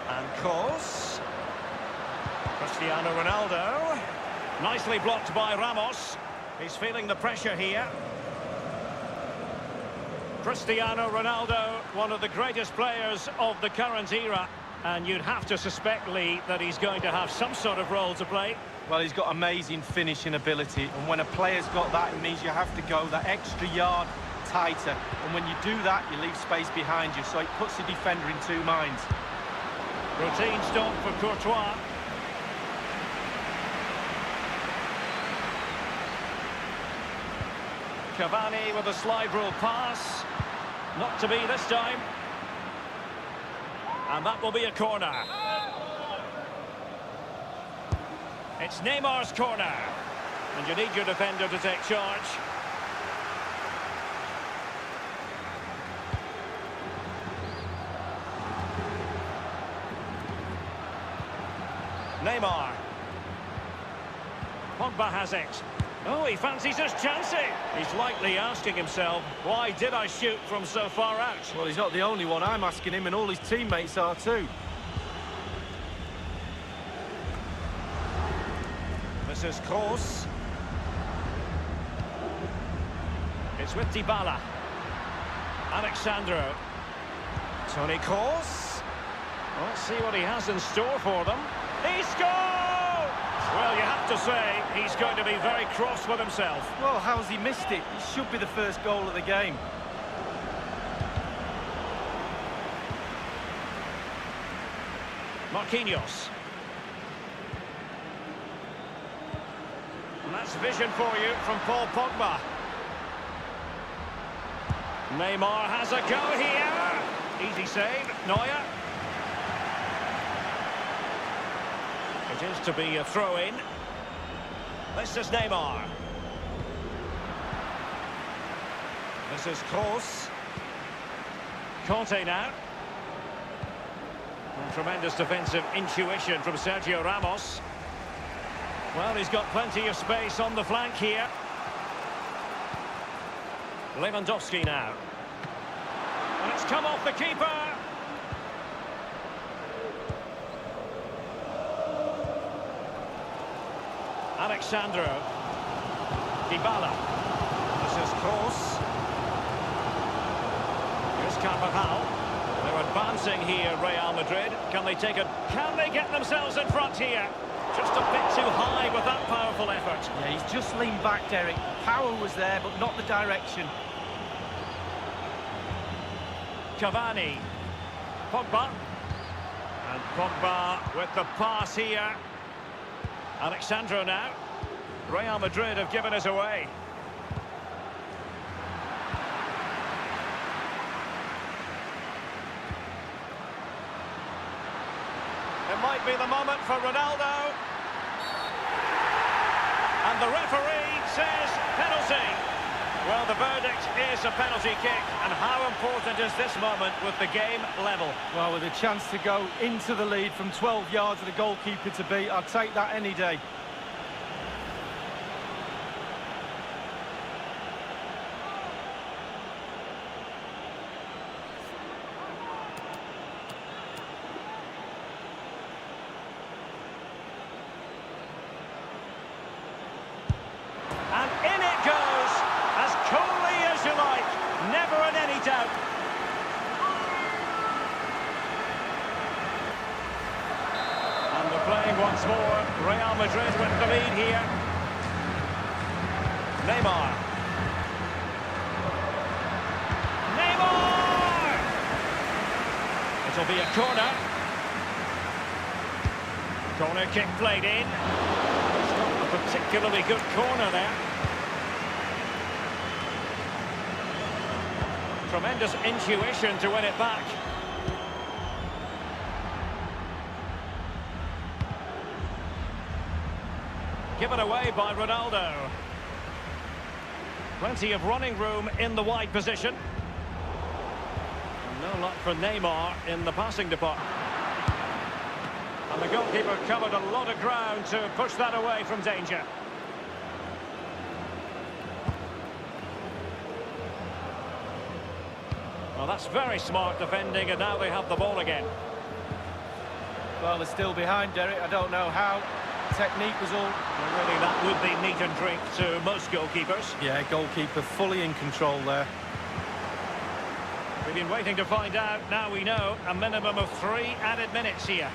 And Kroos. Cristiano Ronaldo. Nicely blocked by Ramos. He's feeling the pressure here. Cristiano Ronaldo, one of the greatest players of the current era. And you'd have to suspect, Lee, that he's going to have some sort of role to play. Well, he's got amazing finishing ability. And when a player's got that, it means you have to go that extra yard tighter, and when you do that you leave space behind you, so it puts the defender in 2 minds. Routine stop for Courtois. Cavani with a slide rule pass, not to be this time, and that will be a corner. It's Neymar's corner, and you need your defender to take charge. Neymar. Pogba has it. Oh, he fancies his chances. He's likely asking himself, why did I shoot from so far out? Well, he's not the only one. I'm asking him, and all his teammates are too. This is Kroos. It's with Dybala. Alexandro. Toni Kroos. Let's see what he has in store for them. He scores! Well, you have to say, he's going to be very cross with himself. Well, how's he missed it? It should be the first goal of the game. Marquinhos. And that's vision for you from Paul Pogba. Neymar has a go here. Easy save, Neuer. It is to be a throw-in. This is Neymar. This is Kroos. Conte now. And tremendous defensive intuition from Sergio Ramos. Well, he's got plenty of space on the flank here. Lewandowski now. And it's come off the keeper. Alexandro. Dybala. This is Kroos. Here's Carvajal. They're advancing here, Real Madrid. Can they take it? Can they get themselves in front here? Just a bit too high with that powerful effort. Yeah, he's just leaned back, Derek. Power was there, but not the direction. Cavani. Pogba. And Pogba with the pass here. Alexandro now. Real Madrid have given us away. It might be the moment for Ronaldo. And the referee says penalty. Well, the verdict is a penalty kick, and how important is this moment with the game level? Well, with a chance to go into the lead from 12 yards with the goalkeeper to beat, I'd take that any day. And in it goes, as coolly as you like, never in any doubt. And they're playing once more. Real Madrid with the lead here. Neymar. Neymar! It'll be a corner. Corner kick played in. It's not a particularly good corner there. Tremendous intuition to win it back. Given away by Ronaldo. Plenty of running room in the wide position. And no luck for Neymar in the passing department. And the goalkeeper covered a lot of ground to push that away from danger. Well, that's very smart defending, and now they have the ball again. Well, they're still behind, Derek. I don't know how. Technique was all... Well, really, that would be meat and drink to most goalkeepers. Yeah, goalkeeper fully in control there. We've been waiting to find out. Now we know. A minimum of 3 added minutes here.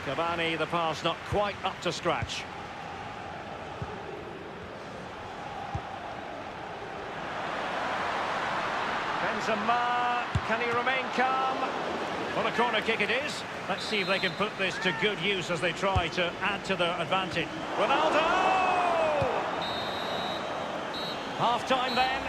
Cavani, the pass not quite up to scratch. Benzema, can he remain calm? Well, a corner kick it is. Let's see if they can put this to good use as they try to add to their advantage. Ronaldo! Half-time then.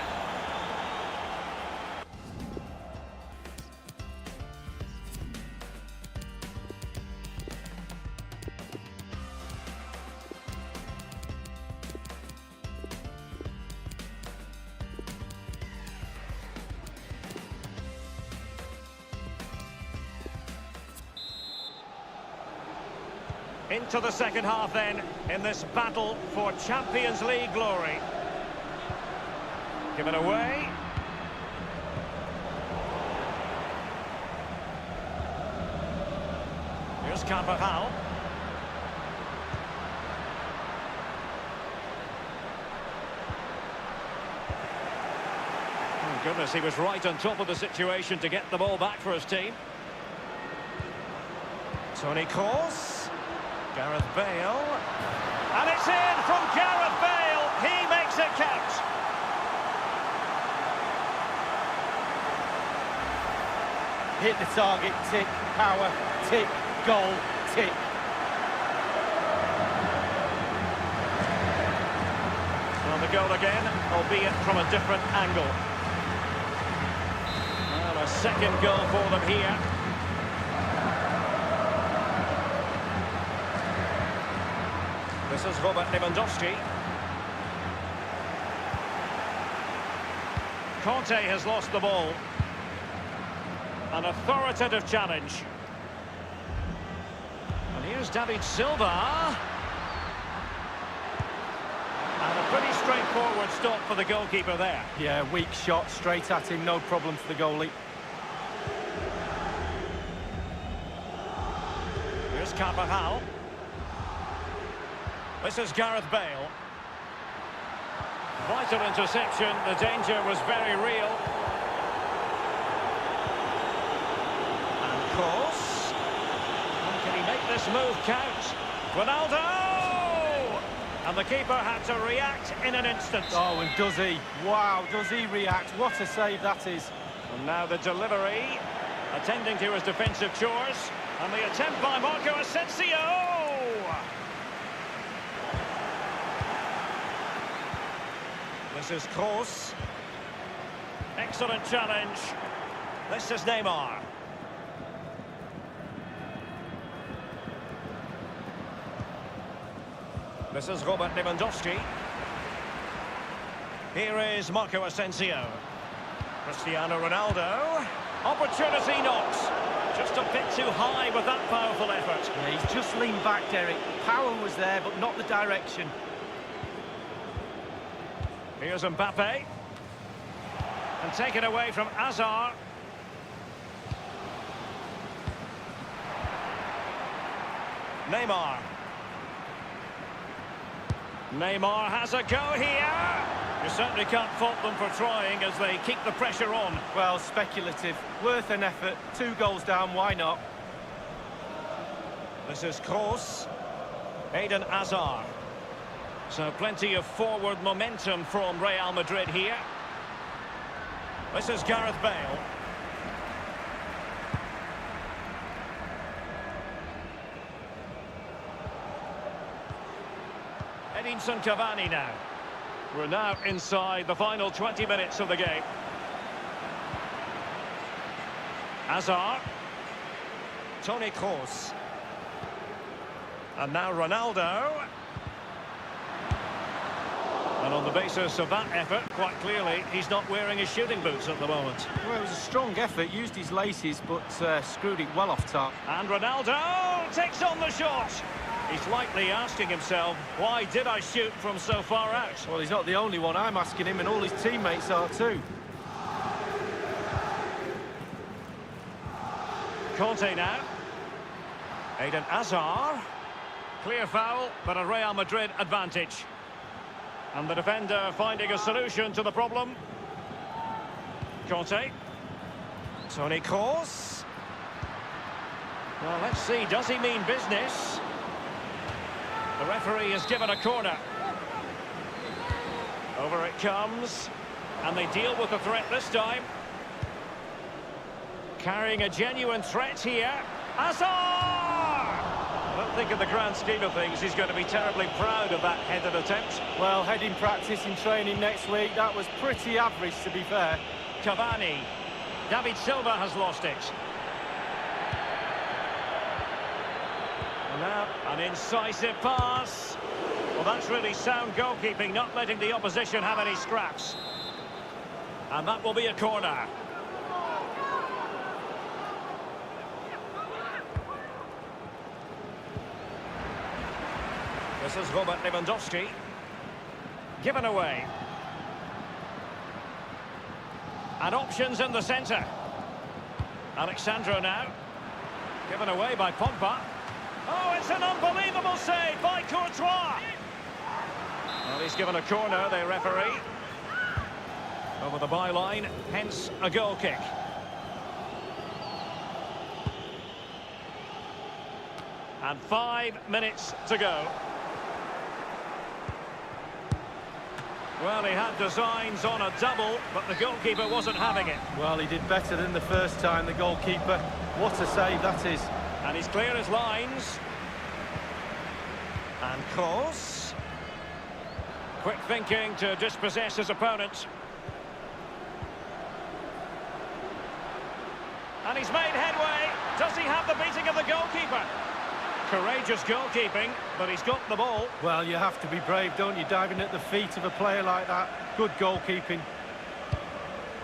Into the second half then, in this battle for Champions League glory. Given away. Here's Carvajal. Oh goodness, he was right on top of the situation to get the ball back for his team. Toni Kroos. Gareth Bale, and it's in from Gareth Bale. He makes it count. Hit the target, tick, power, tick, goal, tick. Well, the goal again, albeit from a different angle. Well, a second goal for them here. This is Robert Lewandowski. Conte has lost the ball. An authoritative challenge. And here's David Silva. And a pretty straightforward stop for the goalkeeper there. Yeah, weak shot, straight at him, no problem for the goalie. Here's Carvajal. This is Gareth Bale. Vital interception. The danger was very real. And Kroos. Can he make this move count? Ronaldo! And the keeper had to react in an instant. Oh, and does he? Wow, does he react? What a save that is. And now the delivery. Attending to his defensive chores. And the attempt by Marco Asensio. This is Kroos. Excellent challenge. This is Neymar. This is Robert Lewandowski. Here is Marco Asensio. Cristiano Ronaldo. Opportunity knocks. Just a bit too high with that powerful effort. Yeah, he's just leaned back, Derek. Power was there, but not the direction. Here's Mbappe. And taken away from Hazard. Neymar. Neymar has a go here. You certainly can't fault them for trying as they keep the pressure on. Well, speculative. Worth an effort. 2 goals down, why not? This is Kroos. Eden Hazard. So plenty of forward momentum from Real Madrid here. This is Gareth Bale. Edinson Cavani now. We're now inside the final 20 minutes of the game. Hazard. Toni Kroos. And now Ronaldo. And on the basis of that effort, quite clearly, he's not wearing his shooting boots at the moment. Well, it was a strong effort, used his laces, but screwed it well off top. And Ronaldo takes on the shot. He's likely asking himself, why did I shoot from so far out? Well, he's not the only one. I'm asking him, and all his teammates are too. Conte now. Eden Hazard. Clear foul, but a Real Madrid advantage. And the defender finding a solution to the problem. Conte. Toni Kroos. Well, let's see, does he mean business? The referee has given a corner. Over it comes. And they deal with the threat this time. Carrying a genuine threat here. Hazard! I don't think in the grand scheme of things he's going to be terribly proud of that headed attempt. Well, heading practice in training next week, that was pretty average, to be fair. Cavani. David Silva has lost it. And now an incisive pass. Well, that's really sound goalkeeping, not letting the opposition have any scraps. And that will be a corner. This is Robert Lewandowski. Given away. And options in the centre. Alexandro now. Given away by Pogba. Oh, it's an unbelievable save by Courtois. Well, he's given a corner, the referee. Over the byline, hence a goal kick. And 5 minutes to go. Well, he had designs on a double, but the goalkeeper wasn't having it. Well, he did better than the first time, the goalkeeper. What a save that is. And he's clear as lines. And Kroos. Quick thinking to dispossess his opponent. And he's made headway. Does he have the beating of the goalkeeper? Courageous goalkeeping, but he's got the ball. Well, you have to be brave, don't you, diving at the feet of a player like that. Good goalkeeping.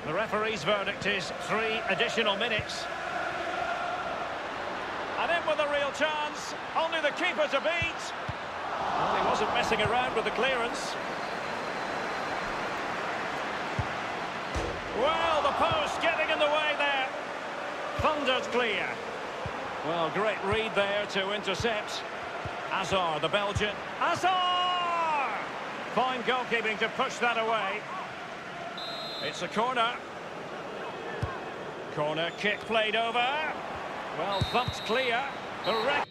The referee's verdict is 3 additional minutes. And in with a real chance. Only the keeper to beat. Well, he wasn't messing around with the clearance. Well, the post getting in the way there. Thundered clear. Well, great read there to intercept. Hazard, the Belgian. Hazard! Fine goalkeeping to push that away. It's a corner. Corner kick played over. Well, thumped clear. The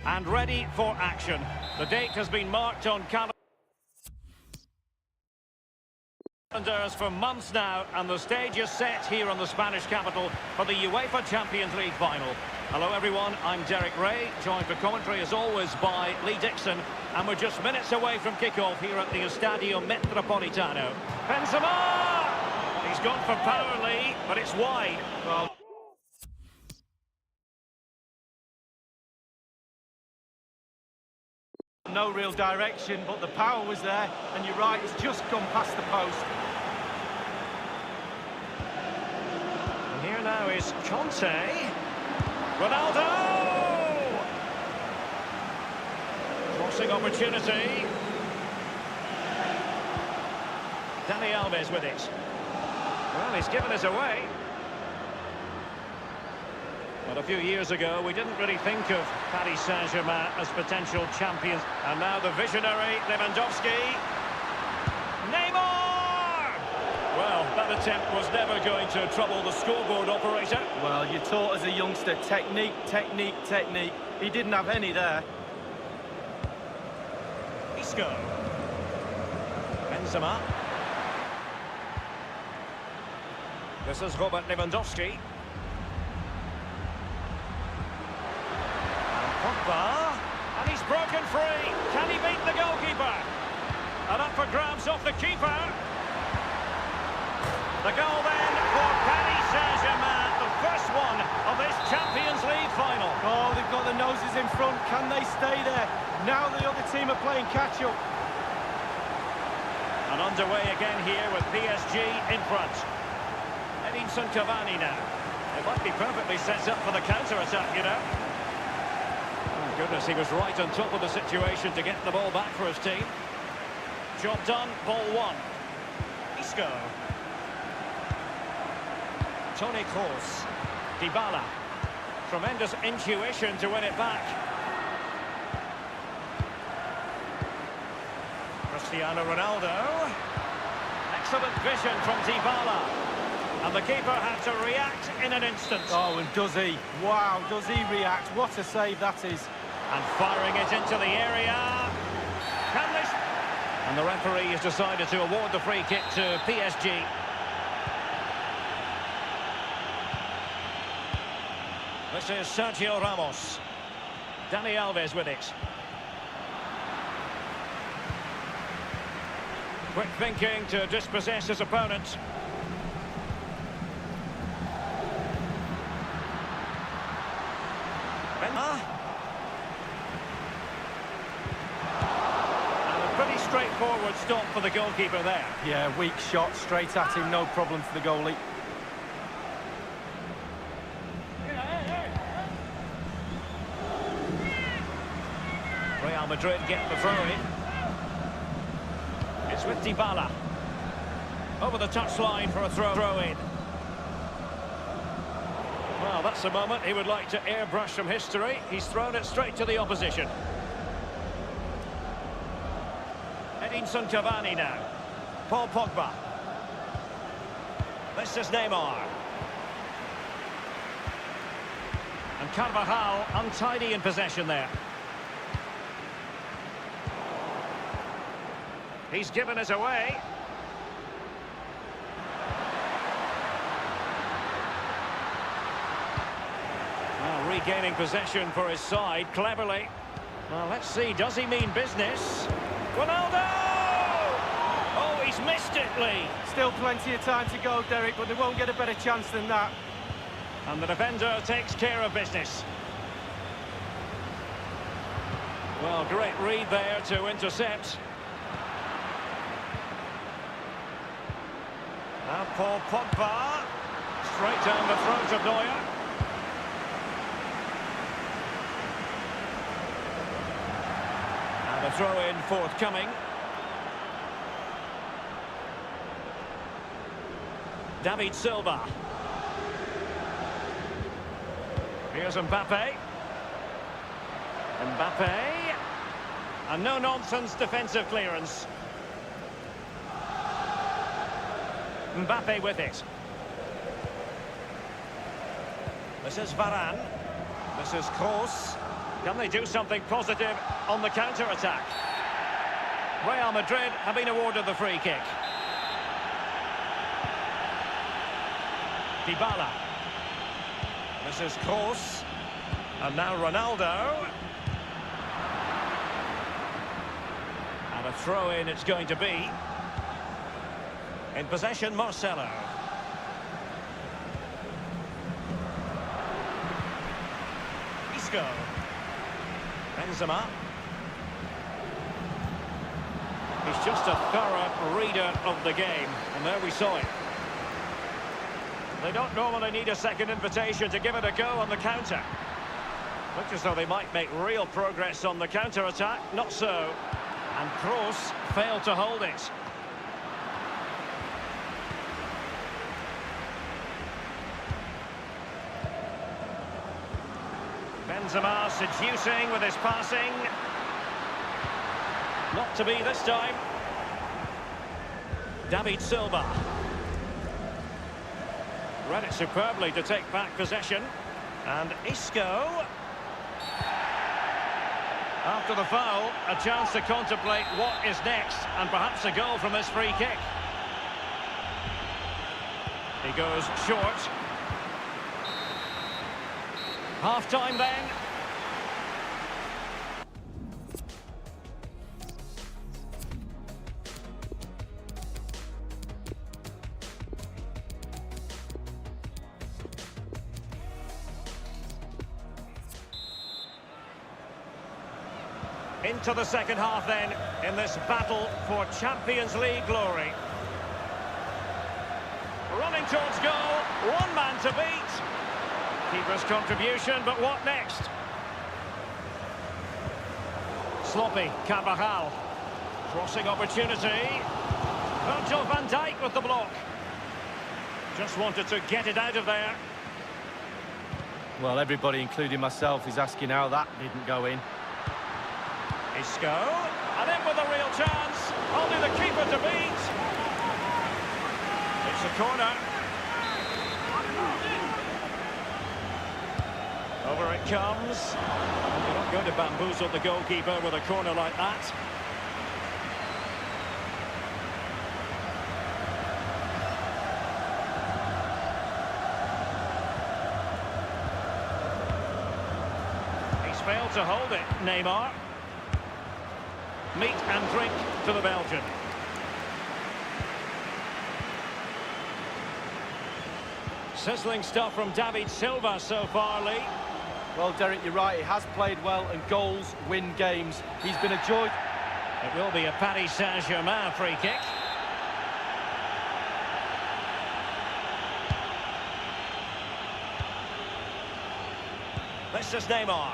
And ready for action. The date has been marked on calendars for months now, and the stage is set here in the Spanish capital for the UEFA Champions League final. Hello everyone, I'm Derek Ray, joined for commentary as always by Lee Dixon, and we're just minutes away from kickoff here at the Estadio Metropolitano. Benzema! He's gone for power, Lee, but it's wide. Well, no real direction, but the power was there, and you're right, it's just gone past the post. And here now is Conte. Ronaldo! Crossing opportunity. Dani Alves with it. Well, he's given us away. But a few years ago, we didn't really think of Paris Saint-Germain as potential champions. And now the visionary Lewandowski. Neymar! Well, that attempt was never going to trouble the scoreboard operator. Well, you're taught as a youngster, technique, technique, technique. He didn't have any there. Isco. Benzema. This is Robert Lewandowski. And Pogba. And he's broken free. Can he beat the goalkeeper? And up for grabs off the keeper. The goal then for Paris Saint-Germain, the first one of this Champions League final. Oh, they've got the noses in front. Can they stay there? Now the other team are playing catch-up. And underway again here with PSG in front. Edinson Cavani now. It might be perfectly set up for the counter-attack, you know. Oh, goodness, he was right on top of the situation to get the ball back for his team. Job done, ball one. Isco. Toni Kroos. Dybala. Tremendous intuition to win it back. Cristiano Ronaldo. Excellent vision from Dybala. And the keeper had to react in an instant. Oh, and does he? Wow, does he react? What a save that is. And firing it into the area. Can this... And the referee has decided to award the free kick to PSG. This is Sergio Ramos. Dani Alves with it. Quick thinking to dispossess his opponent. Benzema. And a pretty straightforward stop for the goalkeeper there. Yeah, weak shot, straight at him, no problem for the goalie. Real Madrid get the throw-in. It's with Dybala. Over the touchline for a throw-in. Well, that's a moment he would like to airbrush from history. He's thrown it straight to the opposition. Edinson Cavani now. Paul Pogba. This is Neymar. And Carvajal untidy in possession there. He's given us away. Well, regaining possession for his side, cleverly. Well, let's see, does he mean business? Ronaldo! Oh, he's missed it, Lee. Still plenty of time to go, Derek, but they won't get a better chance than that. And the defender takes care of business. Well, great read there to intercept. Now Paul Pogba, straight down the throat of Neuer. And the throw-in forthcoming. David Silva. Here's Mbappe. Mbappe. A no-nonsense defensive clearance. Mbappe with it. This is Varane. This is Kroos. Can they do something positive on the counter-attack? Real Madrid have been awarded the free kick. Dybala. This is Kroos. And now Ronaldo. And a throw-in it's going to be. In possession, Marcelo. Isco. Benzema. He's just a thorough reader of the game. And there we saw it. They don't normally need a second invitation to give it a go on the counter. Looks as though they might make real progress on the counter-attack. Not so. And Kroos failed to hold it. Benzema seducing with his passing. Not to be this time. David Silva. Read it superbly to take back possession. And Isco. After the foul, a chance to contemplate what is next, and perhaps a goal from this free kick. He goes short. Half-time then. Into the second half then, in this battle for Champions League glory. Running towards goal, one man to beat. Keeper's contribution, but what next? Sloppy, Carvajal. Crossing opportunity. Virgil van Dijk with the block. Just wanted to get it out of there. Well, everybody, including myself, is asking how that didn't go in. Isco, and in with a real chance. Only the keeper to beat. It's a corner. Over it comes. You're not going to bamboozle the goalkeeper with a corner like that. He's failed to hold it, Neymar. Meat and drink to the Belgian. Sizzling stuff from David Silva so far, Lee. Well, Derek, you're right. He has played well, and goals win games. He's been a joy. It will be a Paris Saint-Germain free kick. This is Neymar.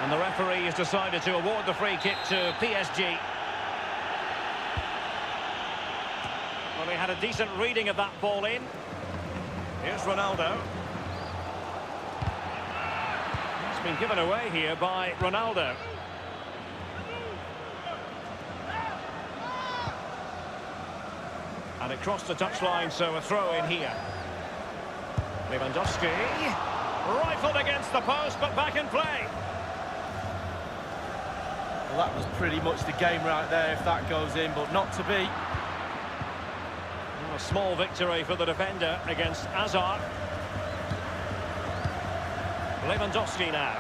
And the referee has decided to award the free kick to PSG. Well, he had a decent reading of that ball in. Here's Ronaldo. It's been given away here by Ronaldo. And it crossed the touchline, so a throw in here. Lewandowski. Rifled against the post, but back in play. Well, that was pretty much the game right there if that goes in, but not to be. A small victory for the defender against Hazard. Lewandowski now.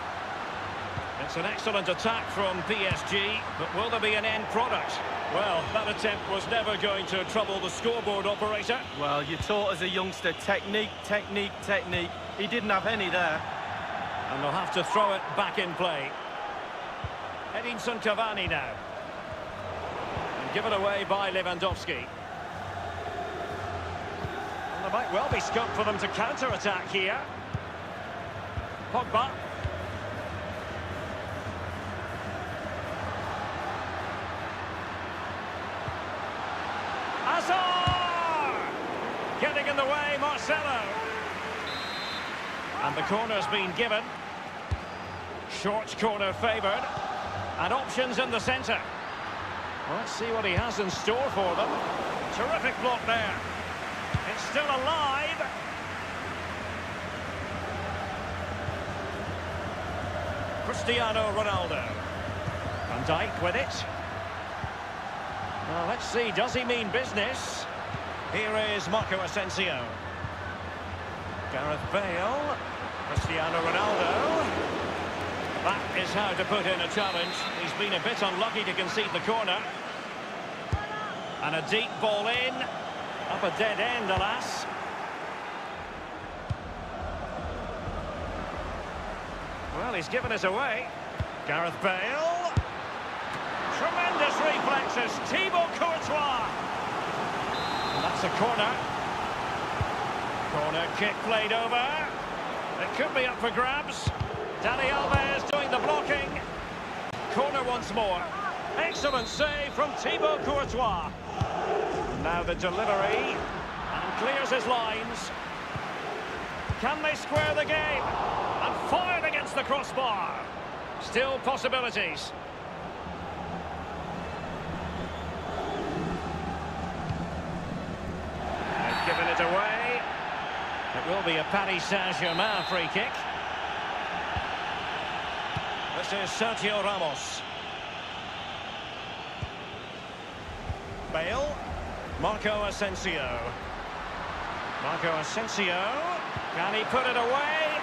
It's an excellent attack from PSG, but will there be an end product? Well, that attempt was never going to trouble the scoreboard operator. Well, you're taught as a youngster, technique, technique, technique. He didn't have any there. And they'll have to throw it back in play. Edinson Cavani now. And given away by Lewandowski. And there might well be scope for them to counter-attack here. Pogba. Hazard! Getting in the way, Marcelo. And the corner's been given. Short corner favoured. And options in the centre. Let's see what he has in store for them. Terrific block there. It's still alive. Cristiano Ronaldo. Van Dijk with it. Well, let's see, does he mean business? Here is Marco Asensio. Gareth Bale. Cristiano Ronaldo. That is how to put in a challenge. He's been a bit unlucky to concede the corner. And a deep ball in. Up a dead end, alas. Well, he's given us away. Gareth Bale. Tremendous reflexes. Thibaut Courtois. And that's a corner. Corner kick played over. It could be up for grabs. Dani Alves doing the blocking. Corner once more. Excellent save from Thibaut Courtois. Now the delivery. And clears his lines. Can they square the game? And fired against the crossbar. Still possibilities. They've given it away. It will be a Paris Saint-Germain free kick. This is Sergio Ramos. Bale. Marco Asensio. Marco Asensio. Can he put it away?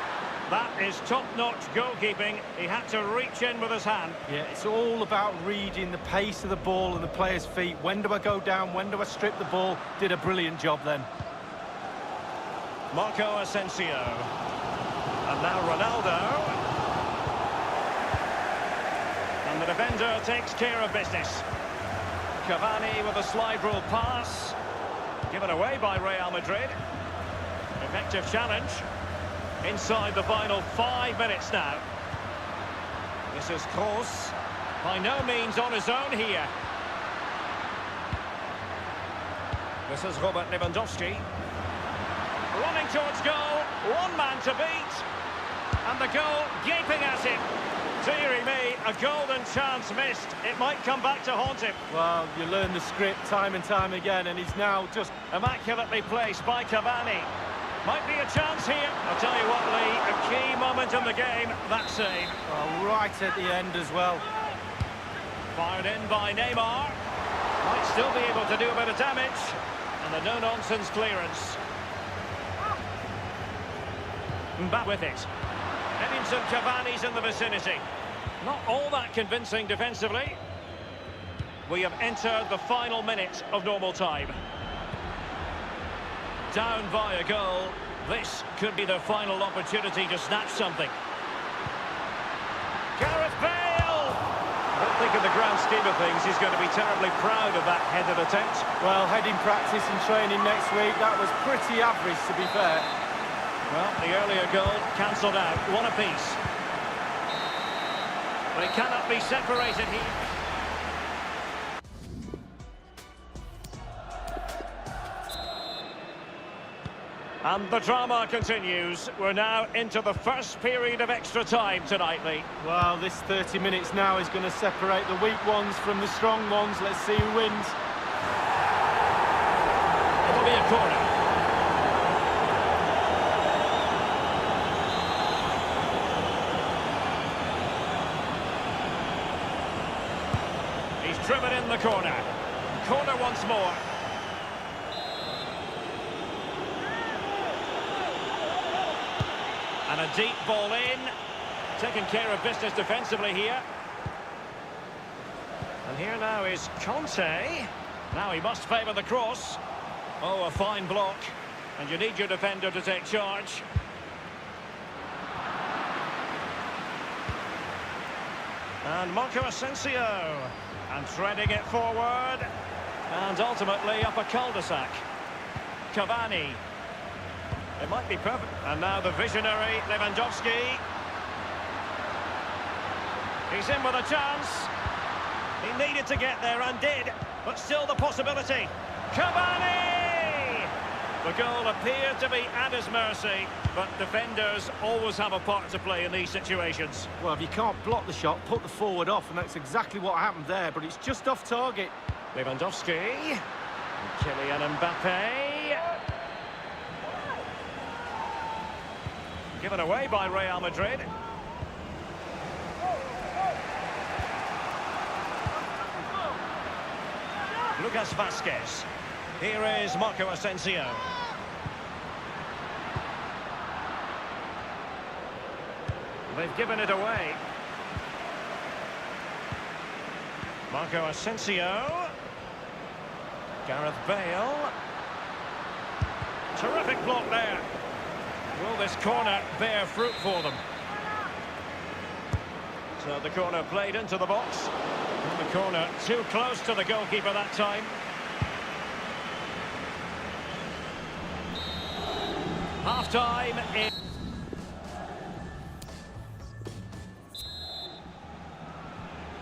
That is top-notch goalkeeping. He had to reach in with his hand. Yeah, it's all about reading the pace of the ball and the player's feet. When do I go down? When do I strip the ball? Did a brilliant job then. Marco Asensio. And now Ronaldo. And the defender takes care of business. Cavani with a slide rule pass. Given away by Real Madrid. Effective challenge. Inside the final 5 minutes now. This is Kroos. By no means on his own here. This is Robert Lewandowski. Running towards goal. One man to beat. And the goal gaping at him. Deary me, a golden chance missed. It might come back to haunt him. Well, you learn the script time and time again, and he's now just immaculately placed by Cavani. Might be a chance here. I'll tell you what, Lee, a key moment in the game, that save. right at the end as well. Fired in by Neymar. Might still be able to do a bit of damage. And a no-nonsense clearance. Back with it. Edinson Cavani's in the vicinity. Not all that convincing defensively. We have entered the final minute of normal time. Down by a goal. This could be their final opportunity to snatch something. Gareth Bale! I don't think in the grand scheme of things he's going to be terribly proud of that headed attempt. Well, heading practice and training next week, that was pretty average to be fair. Well, the earlier goal cancelled out. One apiece. They cannot be separated here. And the drama continues. We're now into the first period of extra time tonight, Lee. Well, this 30 minutes now is going to separate the weak ones from the strong ones. Let's see who wins. It'll be a corner. He's driven in the corner. Corner once more. And a deep ball in. Taking care of business defensively here. And here now is Conte. Now he must favour the cross. Oh, a fine block. And you need your defender to take charge. And Marco Asensio. And threading it forward. And ultimately up a cul-de-sac. Cavani. It might be perfect. And now the visionary Lewandowski. He's in with a chance. He needed to get there and did. But still the possibility. Cavani! The goal appeared to be at his mercy. But defenders always have a part to play in these situations. Well, if you can't block the shot, put the forward off. And that's exactly what happened there. But it's just off target. Lewandowski. And Kylian Mbappe. Given away by Real Madrid. Lucas Vasquez. Here is Marco Asensio. They've given it away. Marco Asensio. Gareth Bale. Terrific block there. Will this corner bear fruit for them? So the corner played into the box. And the corner too close to the goalkeeper that time. Half-time in...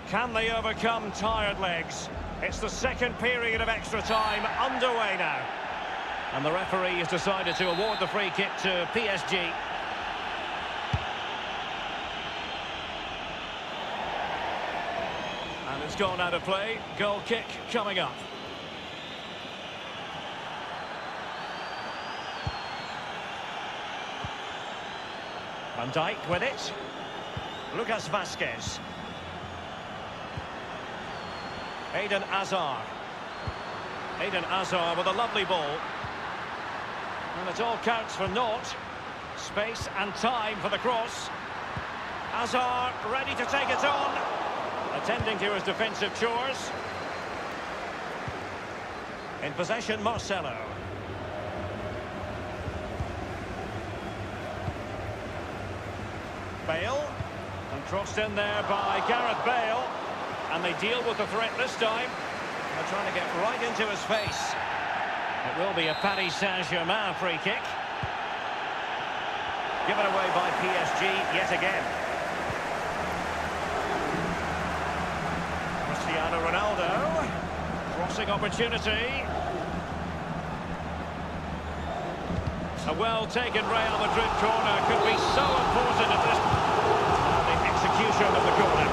Can they overcome tired legs? It's the second period of extra time underway now. And the referee has decided to award the free kick to PSG. And it's gone out of play. Goal kick coming up. Van Dijk with it. Lucas Vasquez. Eden Hazard. Eden Hazard with a lovely ball. And it all counts for naught. Space and time for the cross. Hazard ready to take it on. Attending to his defensive chores. In possession, Marcelo. Bale. And crossed in there by Gareth Bale. And they deal with the threat this time. They're trying to get right into his face. It will be a Paris Saint-Germain free kick. Given away by PSG yet again. Cristiano Ronaldo. Crossing opportunity. A well-taken Real Madrid corner could be so important at this... Now the execution of the corner.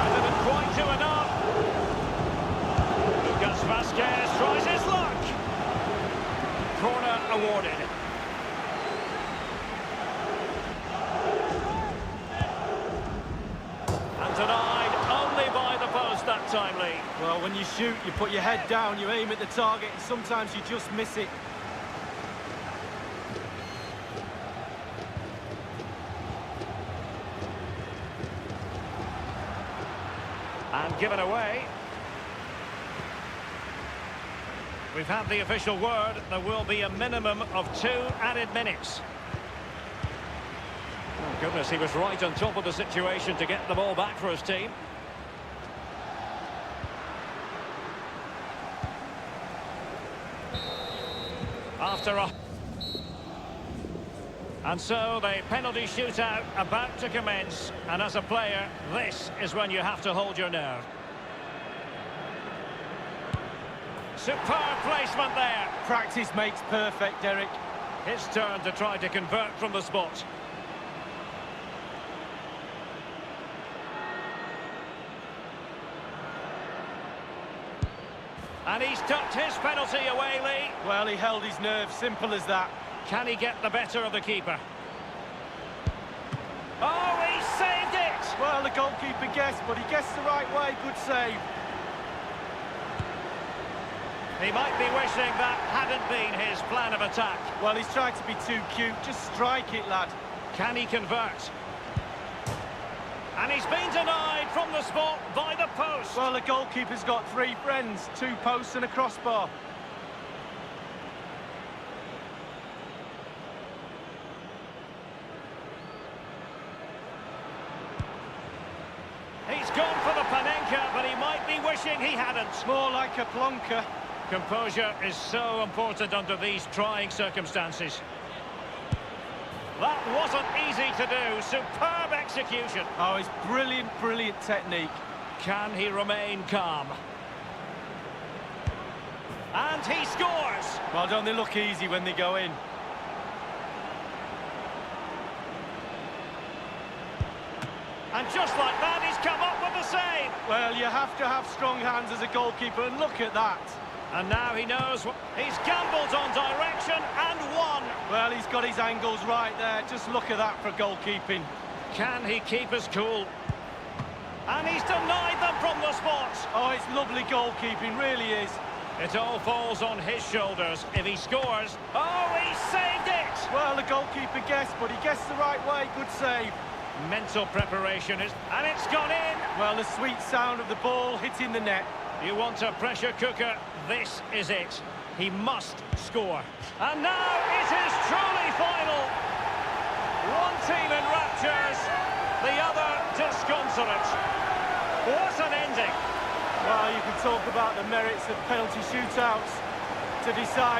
And didn't quite do enough. Lucas Vasquez tries his luck. Corner awarded. And denied only by the post that time, Lee. Well, when you shoot, you put your head down, you aim at the target, and sometimes you just miss it. And given away. We've had the official word. There will be a minimum of 2 added minutes. Oh, goodness, he was right on top of the situation to get the ball back for his team. After a... And so the penalty shootout about to commence. And as a player, this is when you have to hold your nerve. Superb placement there. Practice makes perfect, Derek. His turn to try to convert from the spot. And he's tucked his penalty away, Lee. Well, he held his nerve, simple as that. Can he get the better of the keeper? Oh, he saved it! Well, the goalkeeper guessed, but he guessed the right way. Good save. He might be wishing that hadn't been his plan of attack. Well, he's tried to be too cute. Just strike it, lad. Can he convert? And he's been denied from the spot by the post. Well, the goalkeeper's got 3 friends, 2 posts and a crossbar. He's gone for the Panenka, but he might be wishing he hadn't. More like a plonker. Composure is so important under these trying circumstances. That wasn't easy to do. Superb execution. Oh, it's brilliant, brilliant technique. Can he remain calm? And he scores. Well, don't they look easy when they go in? And just like that, he's come up with the save. Well, you have to have strong hands as a goalkeeper, and look at that. And now he knows what... He's gambled on direction and won. Well, he's got his angles right there. Just look at that for goalkeeping. Can he keep his cool? And he's denied them from the spot. Oh, it's lovely goalkeeping, really is. It all falls on his shoulders. If he scores... Oh, he saved it! Well, the goalkeeper guessed, but he guessed the right way. Good save. Mental preparation is... And it's gone in! Well, the sweet sound of the ball hitting the net. You want a pressure cooker? This is it. He must score. And now it is truly final. One team in raptures, the other disconsolate. What an ending! Well, you can talk about the merits of penalty shootouts to decide